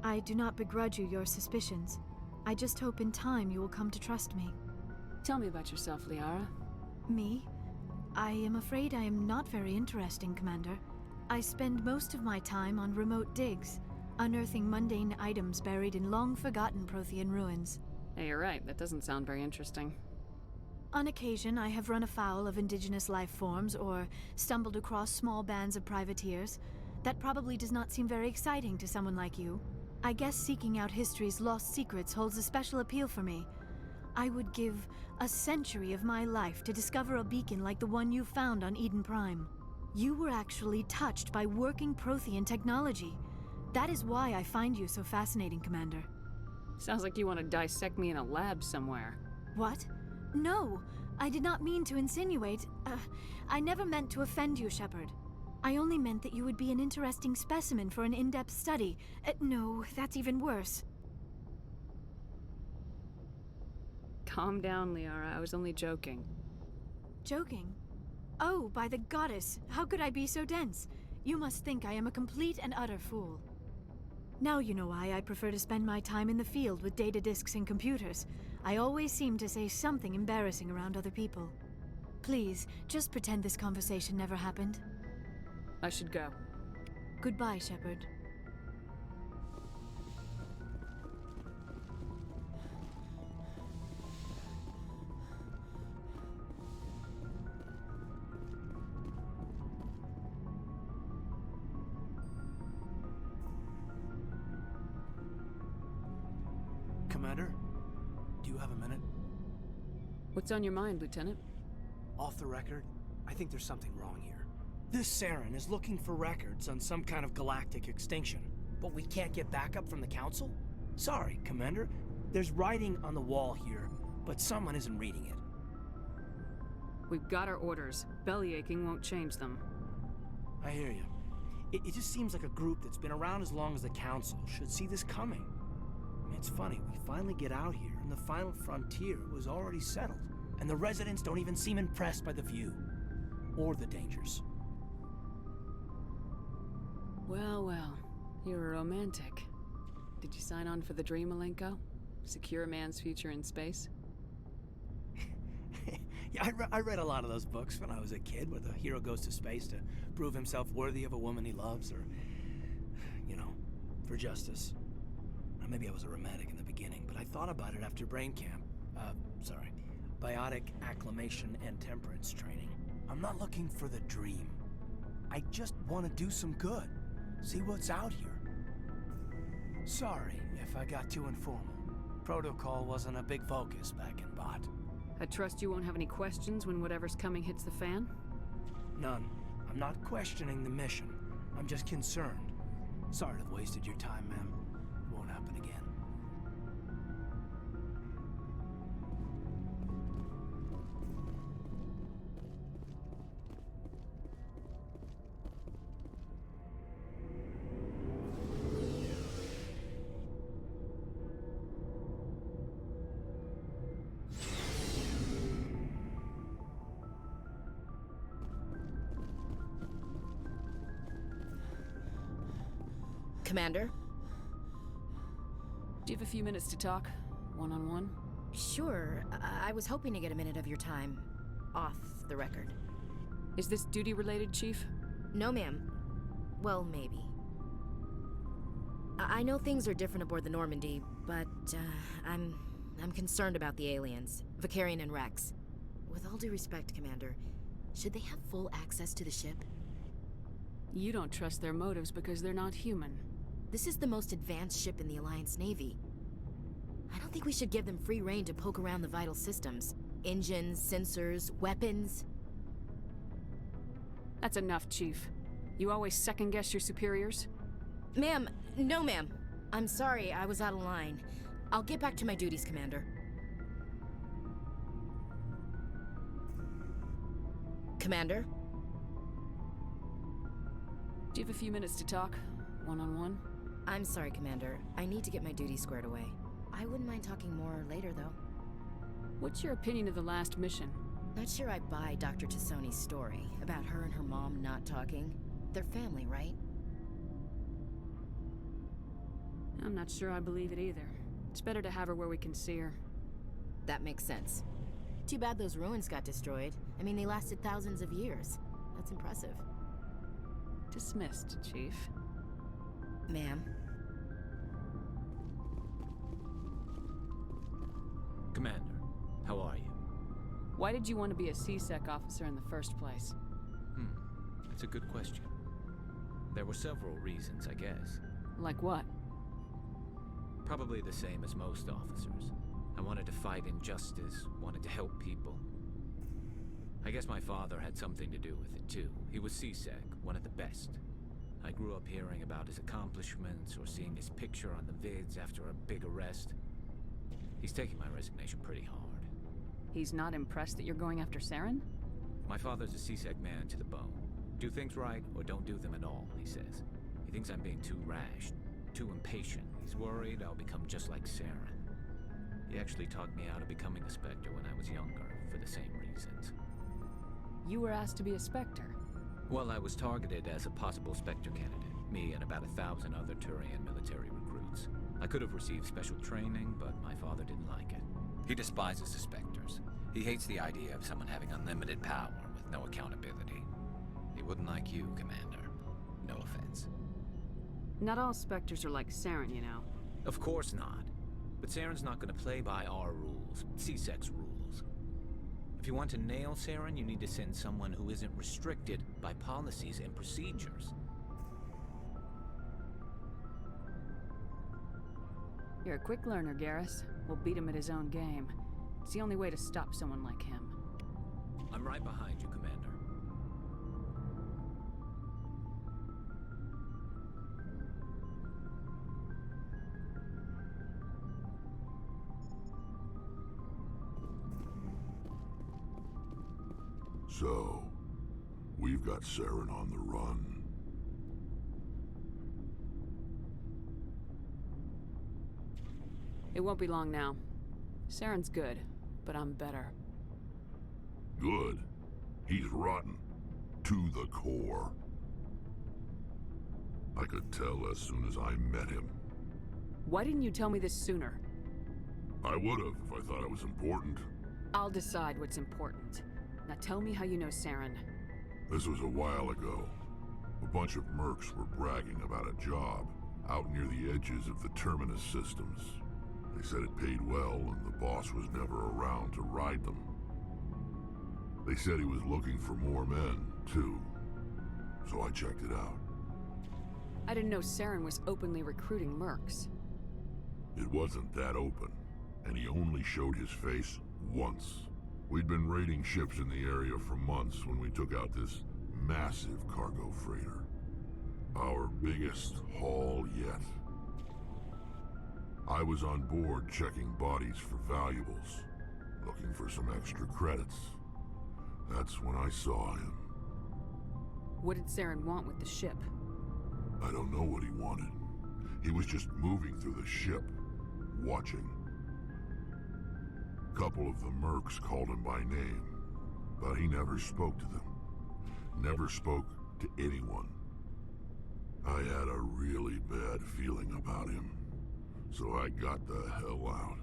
Speaker 5: I do not begrudge you your suspicions. I just hope in time you will come to trust me.
Speaker 6: Tell me about yourself, Liara.
Speaker 5: Me? I am afraid I am not very interesting, Commander. I spend most of my time on remote digs, unearthing mundane items buried in long-forgotten Prothean ruins.
Speaker 6: Hey, you're right. That doesn't sound very interesting.
Speaker 5: On occasion, I have run afoul of indigenous life forms or stumbled across small bands of privateers. That probably does not seem very exciting to someone like you. I guess seeking out history's lost secrets holds a special appeal for me. I would give a century of my life to discover a beacon like the one you found on Eden Prime. You were actually touched by working Prothean technology. That is why I find you so fascinating, Commander.
Speaker 6: Sounds like you want to dissect me in a lab somewhere.
Speaker 5: What? No, I did not mean to insinuate. I never meant to offend you, Shepard. I only meant that you would be an interesting specimen for an in-depth study. No, that's even worse.
Speaker 6: Calm down, Liara. I was only joking.
Speaker 5: Joking? Oh, by the goddess, how could I be so dense? You must think I am a complete and utter fool. Now you know why I prefer to spend my time in the field with data disks and computers. I always seem to say something embarrassing around other people. Please, just pretend this conversation never happened.
Speaker 6: I should go.
Speaker 5: Goodbye, Shepard.
Speaker 7: Commander, do you have a minute?
Speaker 6: What's on your mind, Lieutenant?
Speaker 7: Off the record, I think there's something wrong here. This Saren is looking for records on some kind of galactic extinction, but we can't get backup from the Council? Sorry, Commander. There's writing on the wall here, but someone isn't reading it.
Speaker 6: We've got our orders. Belly aching won't change them.
Speaker 7: I hear you. It just seems like a group that's been around as long as the Council should see this coming. I mean, it's funny, we finally get out here, and the final frontier was already settled, and the residents don't even seem impressed by the view. Or the dangers.
Speaker 6: Well, well. You're a romantic. Did you sign on for the dream, Malenko? Secure a man's future in space?
Speaker 7: Yeah, I read a lot of those books when I was a kid, where the hero goes to space to prove himself worthy of a woman he loves, or, you know, for justice. Now, maybe I was a romantic in the beginning, but I thought about it after brain camp. Biotic acclimation and temperance training. I'm not looking for the dream. I just want to do some good. See what's out here. Sorry if I got too informal. Protocol wasn't a big focus back in Bot.
Speaker 6: I trust you won't have any questions when whatever's coming hits the fan?
Speaker 7: None. I'm not questioning the mission. I'm just concerned. Sorry to have wasted your time, ma'am. It won't happen again.
Speaker 8: Commander?
Speaker 6: Do you have a few minutes to talk? One-on-one?
Speaker 8: Sure. I was hoping to get a minute of your time. Off the record.
Speaker 6: Is this duty-related, Chief?
Speaker 8: No, ma'am. Well, maybe. I know things are different aboard the Normandy, but, I'm concerned about the aliens. Vicarian and Rex. With all due respect, Commander, should they have full access to the ship?
Speaker 6: You don't trust their motives because they're not human.
Speaker 8: This is the most advanced ship in the Alliance Navy. I don't think we should give them free rein to poke around the vital systems. Engines, sensors, weapons.
Speaker 6: That's enough, Chief. You always second-guess your superiors?
Speaker 8: Ma'am, no ma'am. I'm sorry, I was out of line. I'll get back to my duties, Commander. Commander?
Speaker 6: Do you have a few minutes to talk? One-on-one?
Speaker 8: I'm sorry, Commander. I need to get my duties squared away. I wouldn't mind talking more later, though.
Speaker 6: What's your opinion of the last mission?
Speaker 8: Not sure I buy Dr. Tassoni's story about her and her mom not talking. They're family, right?
Speaker 6: I'm not sure I believe it either. It's better to have her where we can see her.
Speaker 8: That makes sense. Too bad those ruins got destroyed. I mean, they lasted thousands of years. That's impressive.
Speaker 6: Dismissed, Chief.
Speaker 8: Ma'am.
Speaker 4: Commander, how are you?
Speaker 6: Why did you want to be a C-Sec officer in the first place?
Speaker 4: That's a good question. There were several reasons, I guess.
Speaker 6: Like what?
Speaker 4: Probably the same as most officers. I wanted to fight injustice, wanted to help people. I guess my father had something to do with it too. He was CSEC, one of the best. I grew up hearing about his accomplishments or seeing his picture on the vids after a big arrest. He's taking my resignation pretty hard.
Speaker 6: He's not impressed that you're going after Saren?
Speaker 4: My father's a CSEC man to the bone. Do things right or don't do them at all, he says. He thinks I'm being too rash, too impatient. He's worried I'll become just like Saren. He actually talked me out of becoming a Spectre when I was younger, for the same reasons.
Speaker 6: You were asked to be a Spectre?
Speaker 4: Well, I was targeted as a possible Spectre candidate. Me and about 1,000 other Turian military recruits. I could have received special training, but my father didn't like it. He despises the Spectres. He hates the idea of someone having unlimited power with no accountability. He wouldn't like you, Commander. No offense.
Speaker 6: Not all Spectres are like Saren, you know.
Speaker 4: Of course not. But Saren's not going to play by our rules, CSEC's rules. If you want to nail Saren, you need to send someone who isn't restricted by policies and procedures.
Speaker 6: You're a quick learner, Garrus. We'll beat him at his own game. It's the only way to stop someone like him.
Speaker 4: I'm right behind you, Commander.
Speaker 13: So, we've got Saren on the run.
Speaker 6: It won't be long now. Saren's good, but I'm better.
Speaker 13: Good? He's rotten. To the core. I could tell as soon as I met him.
Speaker 6: Why didn't you tell me this sooner?
Speaker 13: I would've if I thought it was important.
Speaker 6: I'll decide what's important. Now tell me how you know Saren.
Speaker 13: This was a while ago. A bunch of mercs were bragging about a job out near the edges of the Terminus systems. They said it paid well and the boss was never around to ride them. They said he was looking for more men, too. So I checked it out.
Speaker 6: I didn't know Saren was openly recruiting mercs.
Speaker 13: It wasn't that open, and he only showed his face once. We'd been raiding ships in the area for months when we took out this massive cargo freighter. Our biggest haul yet. I was on board checking bodies for valuables, looking for some extra credits. That's when I saw him.
Speaker 6: What did Saren want with the ship?
Speaker 13: I don't know what he wanted. He was just moving through the ship, watching. A couple of the mercs called him by name, but he never spoke to them. Never spoke to anyone. I had a really bad feeling about him, so I got the hell out.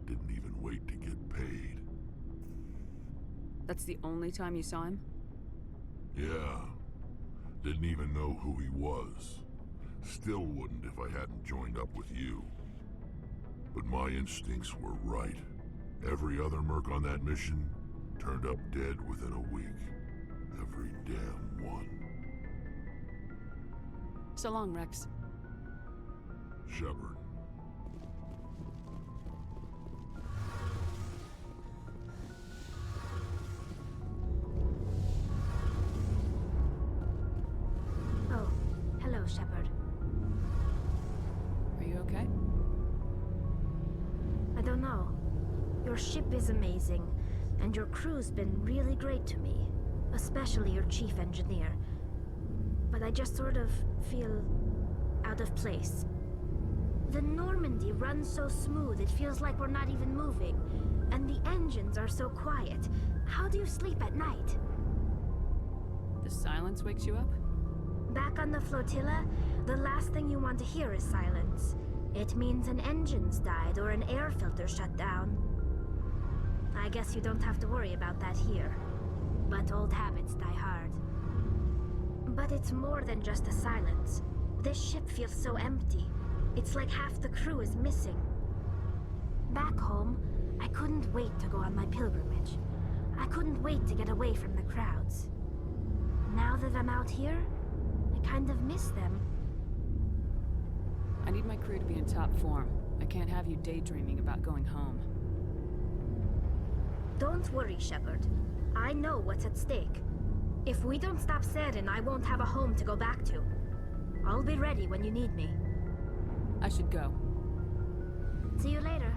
Speaker 13: Didn't even wait to get paid.
Speaker 6: That's the only time you saw him?
Speaker 13: Yeah. Didn't even know who he was. Still wouldn't if I hadn't joined up with you. But my instincts were right. Every other merc on that mission turned up dead within a week. Every damn one.
Speaker 6: So long, Rex.
Speaker 13: Shepard.
Speaker 5: Oh, hello, Shepard.
Speaker 6: Are you okay?
Speaker 5: I don't know. Your ship is amazing, and your crew's been really great to me, especially your chief engineer. But I just sort of feel out of place. The Normandy runs so smooth it feels like we're not even moving, and the engines are so quiet. How do you sleep at night?
Speaker 6: The silence wakes you up?
Speaker 5: Back on the flotilla, the last thing you want to hear is silence. It means an engine's died or an air filter shut down. I guess you don't have to worry about that here. But old habits die hard. But it's more than just a silence. This ship feels so empty. It's like half the crew is missing. Back home, I couldn't wait to go on my pilgrimage. I couldn't wait to get away from the crowds. Now that I'm out here, I kind of miss them.
Speaker 6: I need my crew to be in top form. I can't have you daydreaming about going home.
Speaker 14: Don't worry, Shepard. I know what's at stake. If we don't stop Saren, I won't have a home to go back to. I'll be ready when you need me.
Speaker 6: I should go.
Speaker 14: See you later.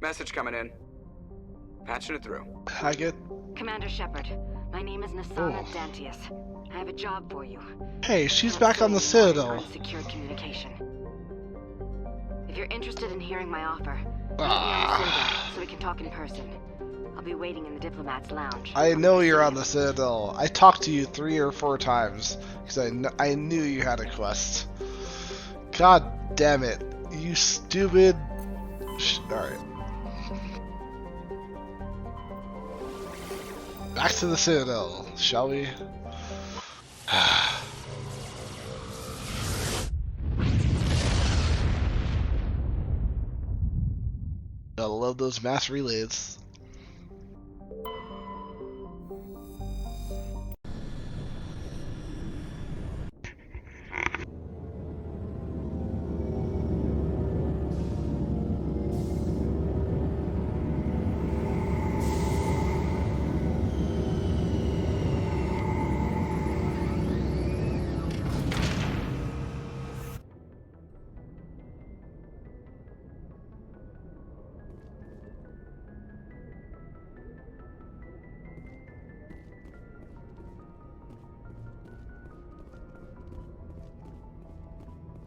Speaker 2: Message coming in. Patching it through.
Speaker 1: Hi, good.
Speaker 15: Commander Shepard, my name is Nasana Dantius. I have a job for you.
Speaker 1: Hey, she's back on the Citadel.
Speaker 15: Unsecured communication. If you're interested in hearing my offer, meet me on the Citadel so we can talk in person. I'll be waiting in the Diplomat's Lounge.
Speaker 1: I know you're on the Citadel. I talked to you 3 or 4 times because I knew you had a quest. God damn it, you stupid. All right. Back to the Citadel, shall we? Gotta love those mass relays.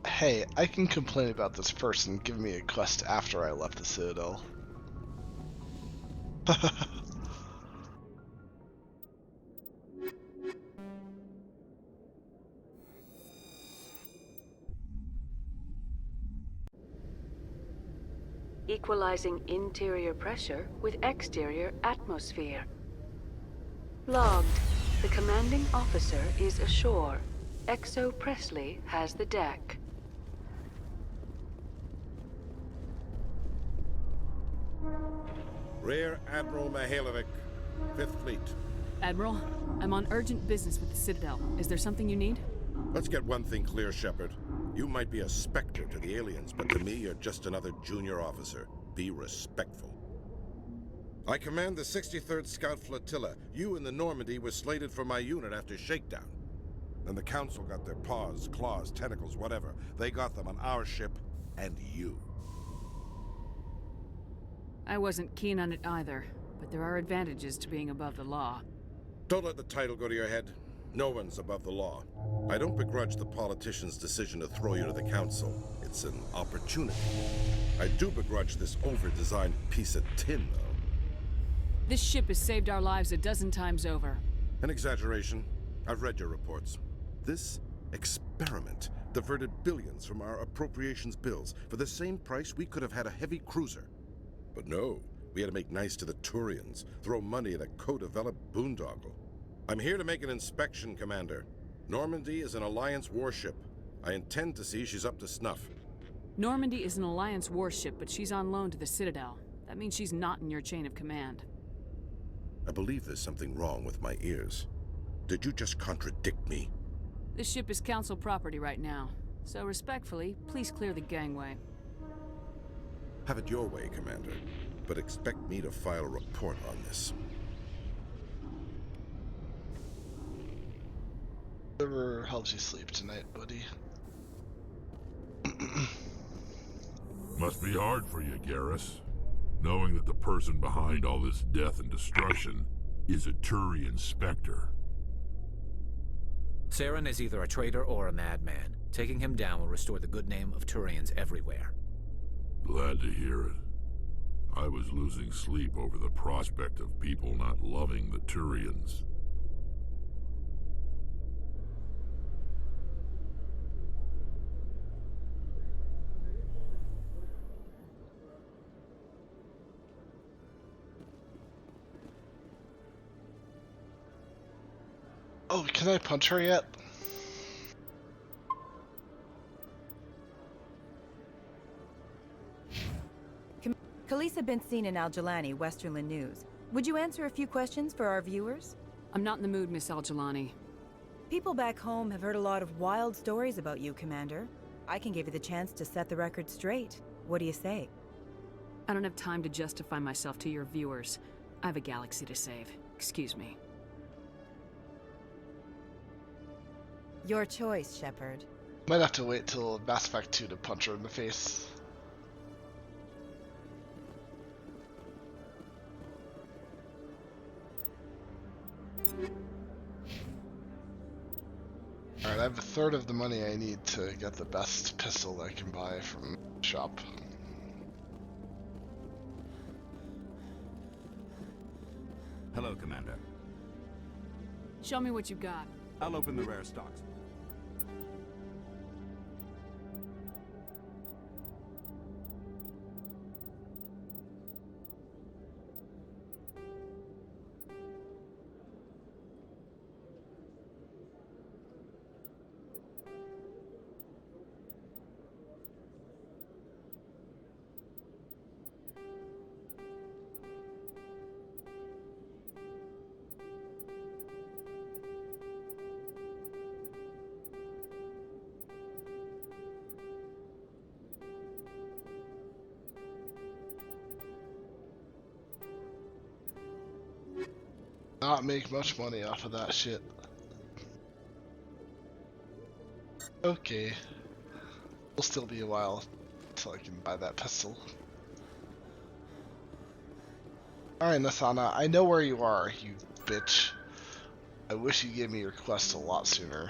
Speaker 1: Hey, I can complain about this person giving me a quest after I left the Citadel.
Speaker 6: Equalizing interior pressure with exterior atmosphere. Logged. The commanding officer is ashore. Exo Presley has the deck.
Speaker 16: Rear Admiral Mihailovic, 5th Fleet.
Speaker 6: Admiral, I'm on urgent business with the Citadel. Is there something you need?
Speaker 16: Let's get one thing clear, Shepard. You might be a specter to the aliens, but to me, you're just another junior officer. Be respectful. I command the 63rd Scout Flotilla. You and the Normandy were slated for my unit after shakedown. Then the Council got their paws, claws, tentacles, whatever. They got them on our ship, and you.
Speaker 6: I wasn't keen on it either, but there are advantages to being above the law.
Speaker 16: Don't let the title go to your head. No one's above the law. I don't begrudge the politician's decision to throw you to the Council. It's an opportunity. I do begrudge this over-designed piece of tin, though.
Speaker 6: This ship has saved our lives a dozen times over.
Speaker 16: An exaggeration. I've read your reports. This experiment diverted billions from our appropriations bills. For the same price, we could have had a heavy cruiser. But no, we had to make nice to the Turians, throw money at a co-developed boondoggle. I'm here to make an inspection, Commander. Normandy is an Alliance warship. I intend to see she's up to snuff.
Speaker 6: Normandy is an Alliance warship, but she's on loan to the Citadel. That means she's not in your chain of command.
Speaker 16: I believe there's something wrong with my ears. Did you just contradict me?
Speaker 6: This ship is Council property right now, so respectfully, please clear the gangway.
Speaker 16: Have it your way, Commander, but expect me to file a report on this.
Speaker 1: Whatever helps you sleep tonight, buddy.
Speaker 13: Must be hard for you, Garrus, knowing that the person behind all this death and destruction is a Turian Spectre.
Speaker 4: Saren is either a traitor or a madman. Taking him down will restore the good name of Turians everywhere.
Speaker 13: Glad to hear it. I was losing sleep over the prospect of people not loving the Turians.
Speaker 1: Oh, can I punch her yet?
Speaker 17: Khalees had been seen in Al-Jalani, Westerland News. Would you answer a few questions for our viewers?
Speaker 6: I'm not in the mood, Miss Al-Jalani.
Speaker 17: People back home have heard a lot of wild stories about you, Commander. I can give you the chance to set the record straight. What do you say?
Speaker 6: I don't have time to justify myself to your viewers. I have a galaxy to save. Excuse me.
Speaker 17: Your choice, Shepard.
Speaker 1: Might have to wait till Mass Effect 2 to punch her in the face. Alright, I have a third of the money I need to get the best pistol I can buy from the shop.
Speaker 18: Hello, Commander.
Speaker 6: Show me what you got.
Speaker 18: I'll open the rare stocks.
Speaker 1: Not make much money off of that shit. Okay. It'll still be a while until I can buy that pistol. Alright, Nathana, I know where you are, you bitch. I wish you gave me your quest a lot sooner.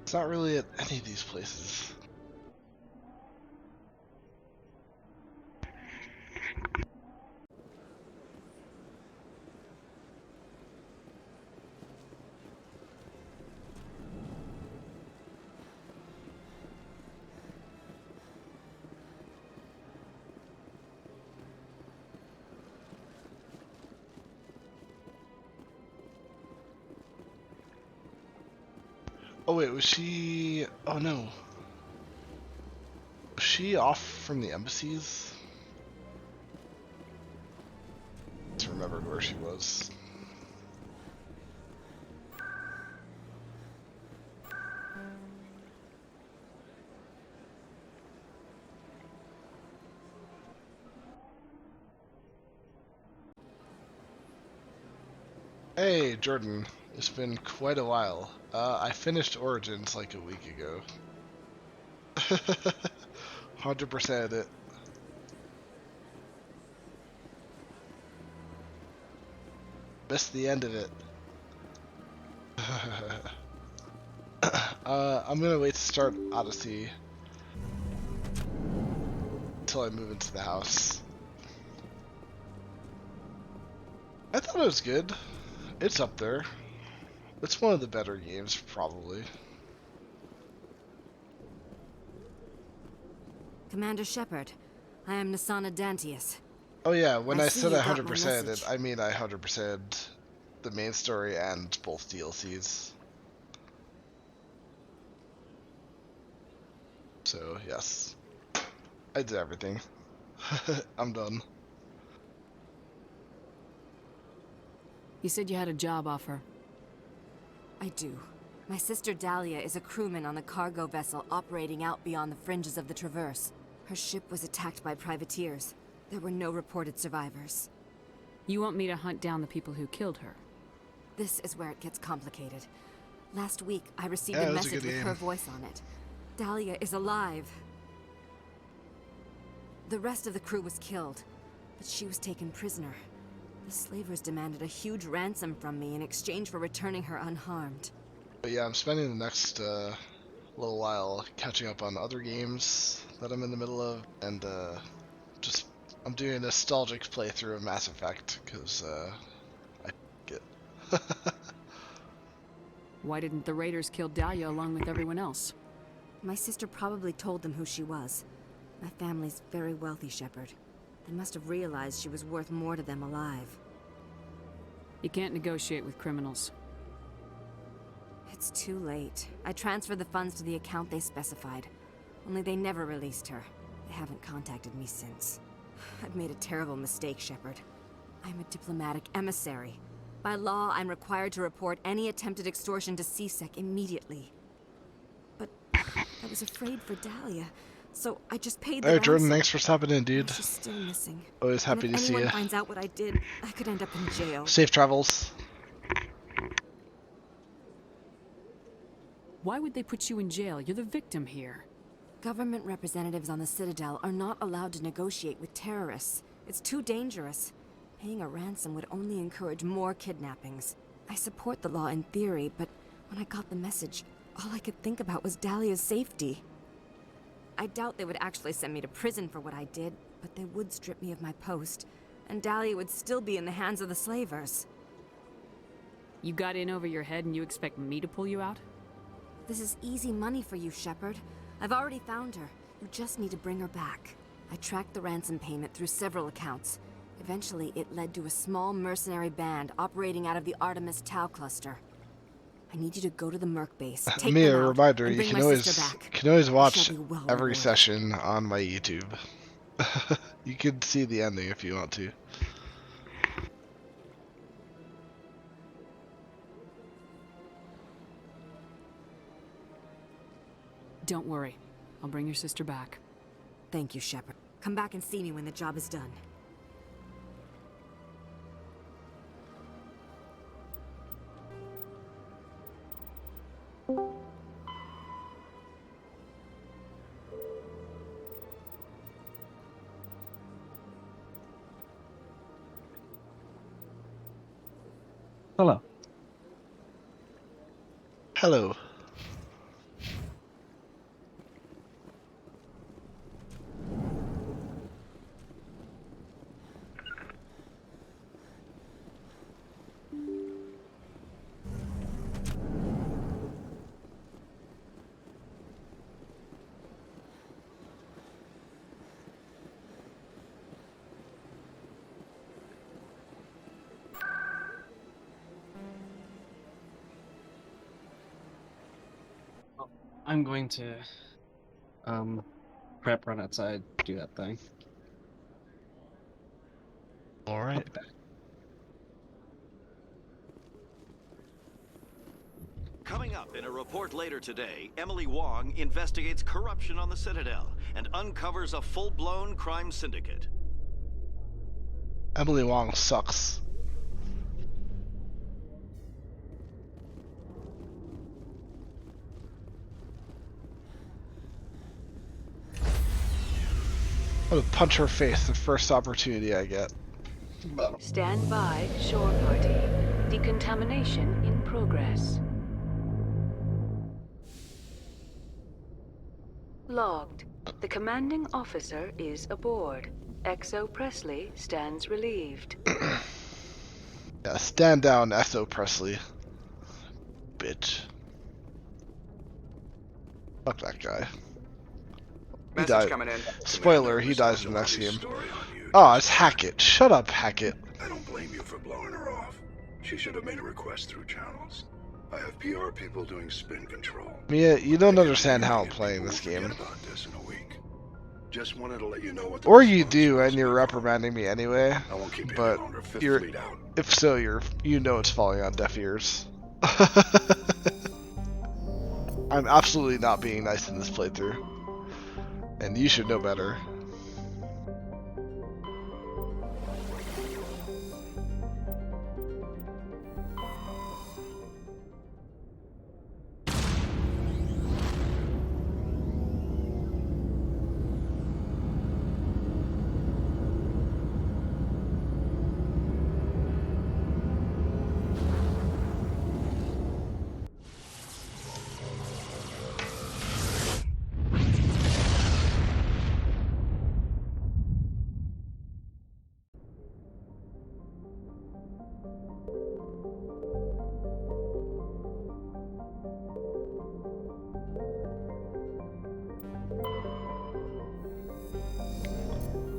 Speaker 1: It's not really at any of these places. Oh wait, was she... Oh no. Was she off from the embassies? I just remembered where she was. Hey, Jordan. It's been quite a while. I finished Origins like a week ago. 100% it. Missed the end of it. I'm gonna wait to start Odyssey until I move into the house. I thought it was good. It's up there. It's one of the better games, probably.
Speaker 8: Commander Shepard, I am Nasana Dantius.
Speaker 1: Oh yeah, when I
Speaker 8: see
Speaker 1: said
Speaker 8: you
Speaker 1: I
Speaker 8: got my
Speaker 1: 100%ed it,
Speaker 8: message.
Speaker 1: I mean I 100%ed the main story and both DLCs. So, yes. I did everything. I'm done.
Speaker 6: You said you had a job offer.
Speaker 8: I do. My sister Dahlia is a crewman on the cargo vessel operating out beyond the fringes of the Traverse. Her ship was attacked by privateers. There were no reported survivors.
Speaker 6: You want me to hunt down the people who killed her?
Speaker 8: This is where it gets complicated. Last week, I received a message with her voice on it. Dahlia is alive. The rest of the crew was killed, but she was taken prisoner. The slavers demanded a huge ransom from me in exchange for returning her unharmed.
Speaker 1: But yeah, I'm spending the next little while catching up on other games that I'm in the middle of, and I'm doing a nostalgic playthrough of Mass Effect, because I get
Speaker 6: Why didn't the raiders kill Dahlia along with everyone else?
Speaker 8: My sister probably told them who she was. My family's very wealthy, Shepard. They must have realized she was worth more to them alive.
Speaker 6: You can't negotiate with criminals.
Speaker 8: It's too late. I transferred the funds to the account they specified. Only they never released her. They haven't contacted me since. I've made a terrible mistake, Shepard. I'm a diplomatic emissary. By law, I'm required to report any attempted extortion to CSEC immediately. But I was afraid for Dahlia, so I just paid the ransom.
Speaker 1: Jordan, thanks for stopping in, dude.
Speaker 8: She's still missing.
Speaker 1: Always happy to see you.
Speaker 8: If anyone finds out what I did, I could end up in jail.
Speaker 1: Safe travels.
Speaker 6: Why would they put you in jail? You're the victim here.
Speaker 8: Government representatives on the Citadel are not allowed to negotiate with terrorists. It's too dangerous. Paying a ransom would only encourage more kidnappings. I support the law in theory, but when I got the message, all I could think about was Dahlia's safety. I doubt they would actually send me to prison for what I did, but they would strip me of my post, and Dahlia would still be in the hands of the slavers.
Speaker 6: You got in over your head and you expect me to pull you out?
Speaker 8: This is easy money for you, Shepard. I've already found her. You just need to bring her back. I tracked the ransom payment through several accounts. Eventually, it led to a small mercenary band operating out of the Artemis Tau cluster. I need you to go to the Merc base, take
Speaker 1: Me
Speaker 8: them
Speaker 1: a
Speaker 8: out,
Speaker 1: reminder,
Speaker 8: and
Speaker 1: you
Speaker 8: bring
Speaker 1: can
Speaker 8: my sister back.
Speaker 1: always watch
Speaker 8: She'll be well
Speaker 1: every
Speaker 8: rewarded.
Speaker 1: session on my YouTube. You can see the ending if you want to.
Speaker 6: Don't worry. I'll bring your sister back.
Speaker 8: Thank you, Shepard. Come back and see me when the job is done.
Speaker 19: Hello.
Speaker 1: Hello.
Speaker 19: I'm going to prep, run outside, do that thing.
Speaker 1: Alright.
Speaker 20: Coming up in a report later today, Emily Wong investigates corruption on the Citadel and uncovers a full-blown crime syndicate.
Speaker 1: Emily Wong sucks. I'm gonna punch her face the first opportunity I get.
Speaker 15: Stand by, shore party. Decontamination in progress. Logged. The commanding officer is aboard. XO Presley stands relieved.
Speaker 1: Yeah, stand down, XO Presley. Bitch. Fuck that guy. He
Speaker 2: Message
Speaker 1: died.
Speaker 2: coming in.
Speaker 1: Spoiler, he dies in the next game.
Speaker 3: Story on you.
Speaker 1: Oh, it's Hackett. Shut up, Hackett.
Speaker 21: I don't blame you for blowing her off. She should have made a request through channels. I have PR people doing spin control.
Speaker 1: Mia, you don't understand how I'm playing this game.
Speaker 21: About this in a week. Just wanted to let you know what.
Speaker 1: Or you do, and you're reprimanding me anyway.
Speaker 21: I won't keep you
Speaker 1: But
Speaker 21: any longer. Fifth
Speaker 1: you're,
Speaker 21: Fleet out.
Speaker 1: if so, you know it's falling on deaf ears. I'm absolutely not being nice in this playthrough, and you should know better.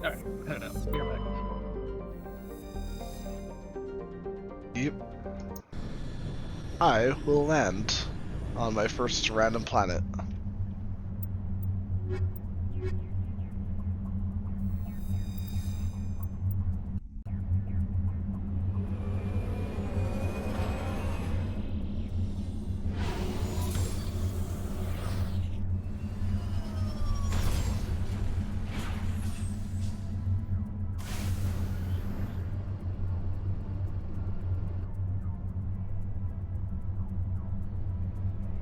Speaker 19: Alright, head out. Be right back.
Speaker 1: Yep. I will land on my first random planet.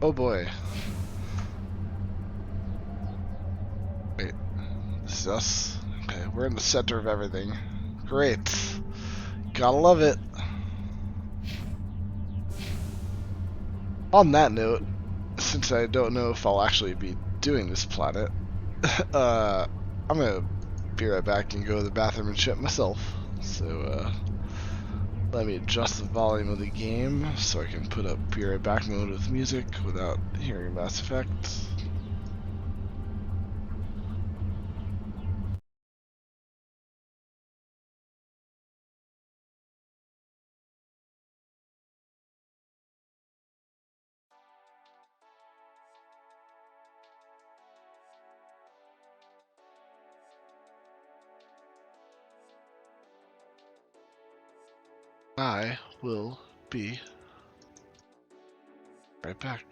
Speaker 1: Oh boy. Wait, this is us? Okay, we're in the center of everything. Great. Gotta love it. On that note, since I don't know if I'll actually be doing this planet, I'm gonna be right back and go to the bathroom and shit myself. So, let me adjust the volume of the game so I can put up Be Right Back mode with music without hearing Mass Effect. I will be right back.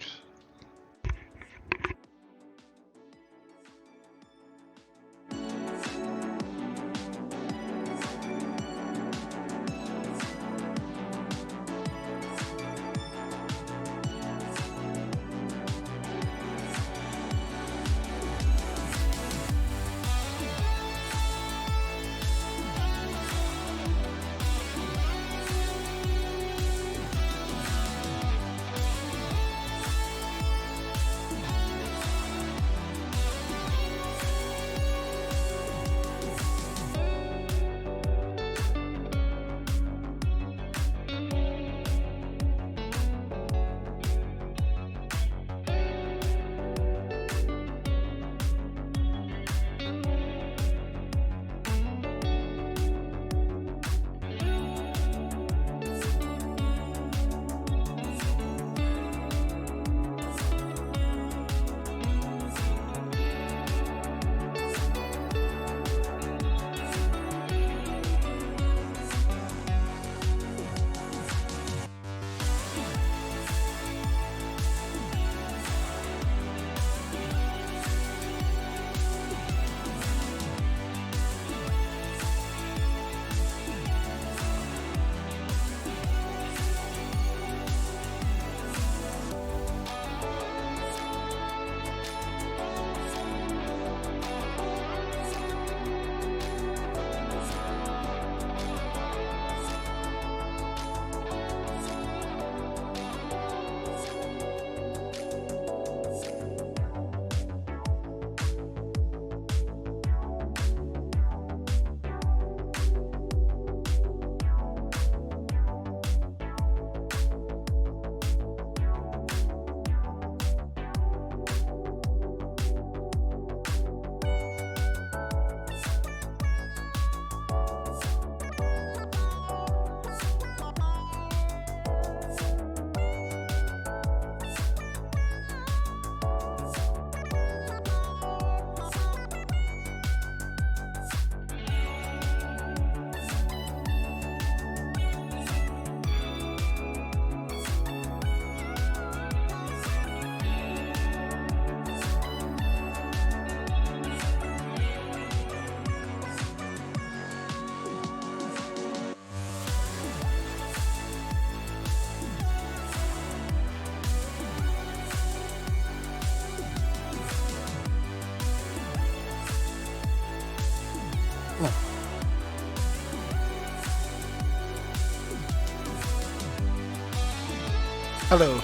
Speaker 1: Hello.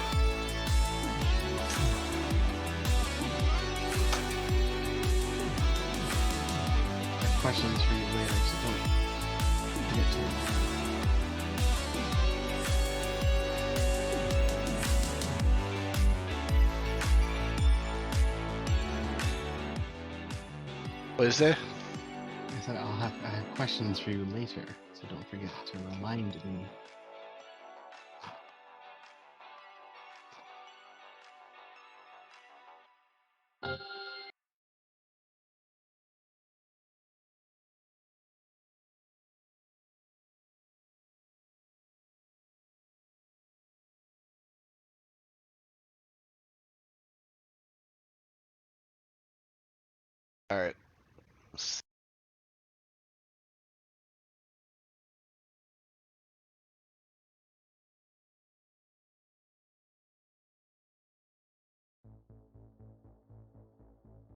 Speaker 10: Questions for you later, so don't forget to.
Speaker 1: What did you say?
Speaker 10: I said I have questions for you later, so don't forget to remind me.
Speaker 1: All right.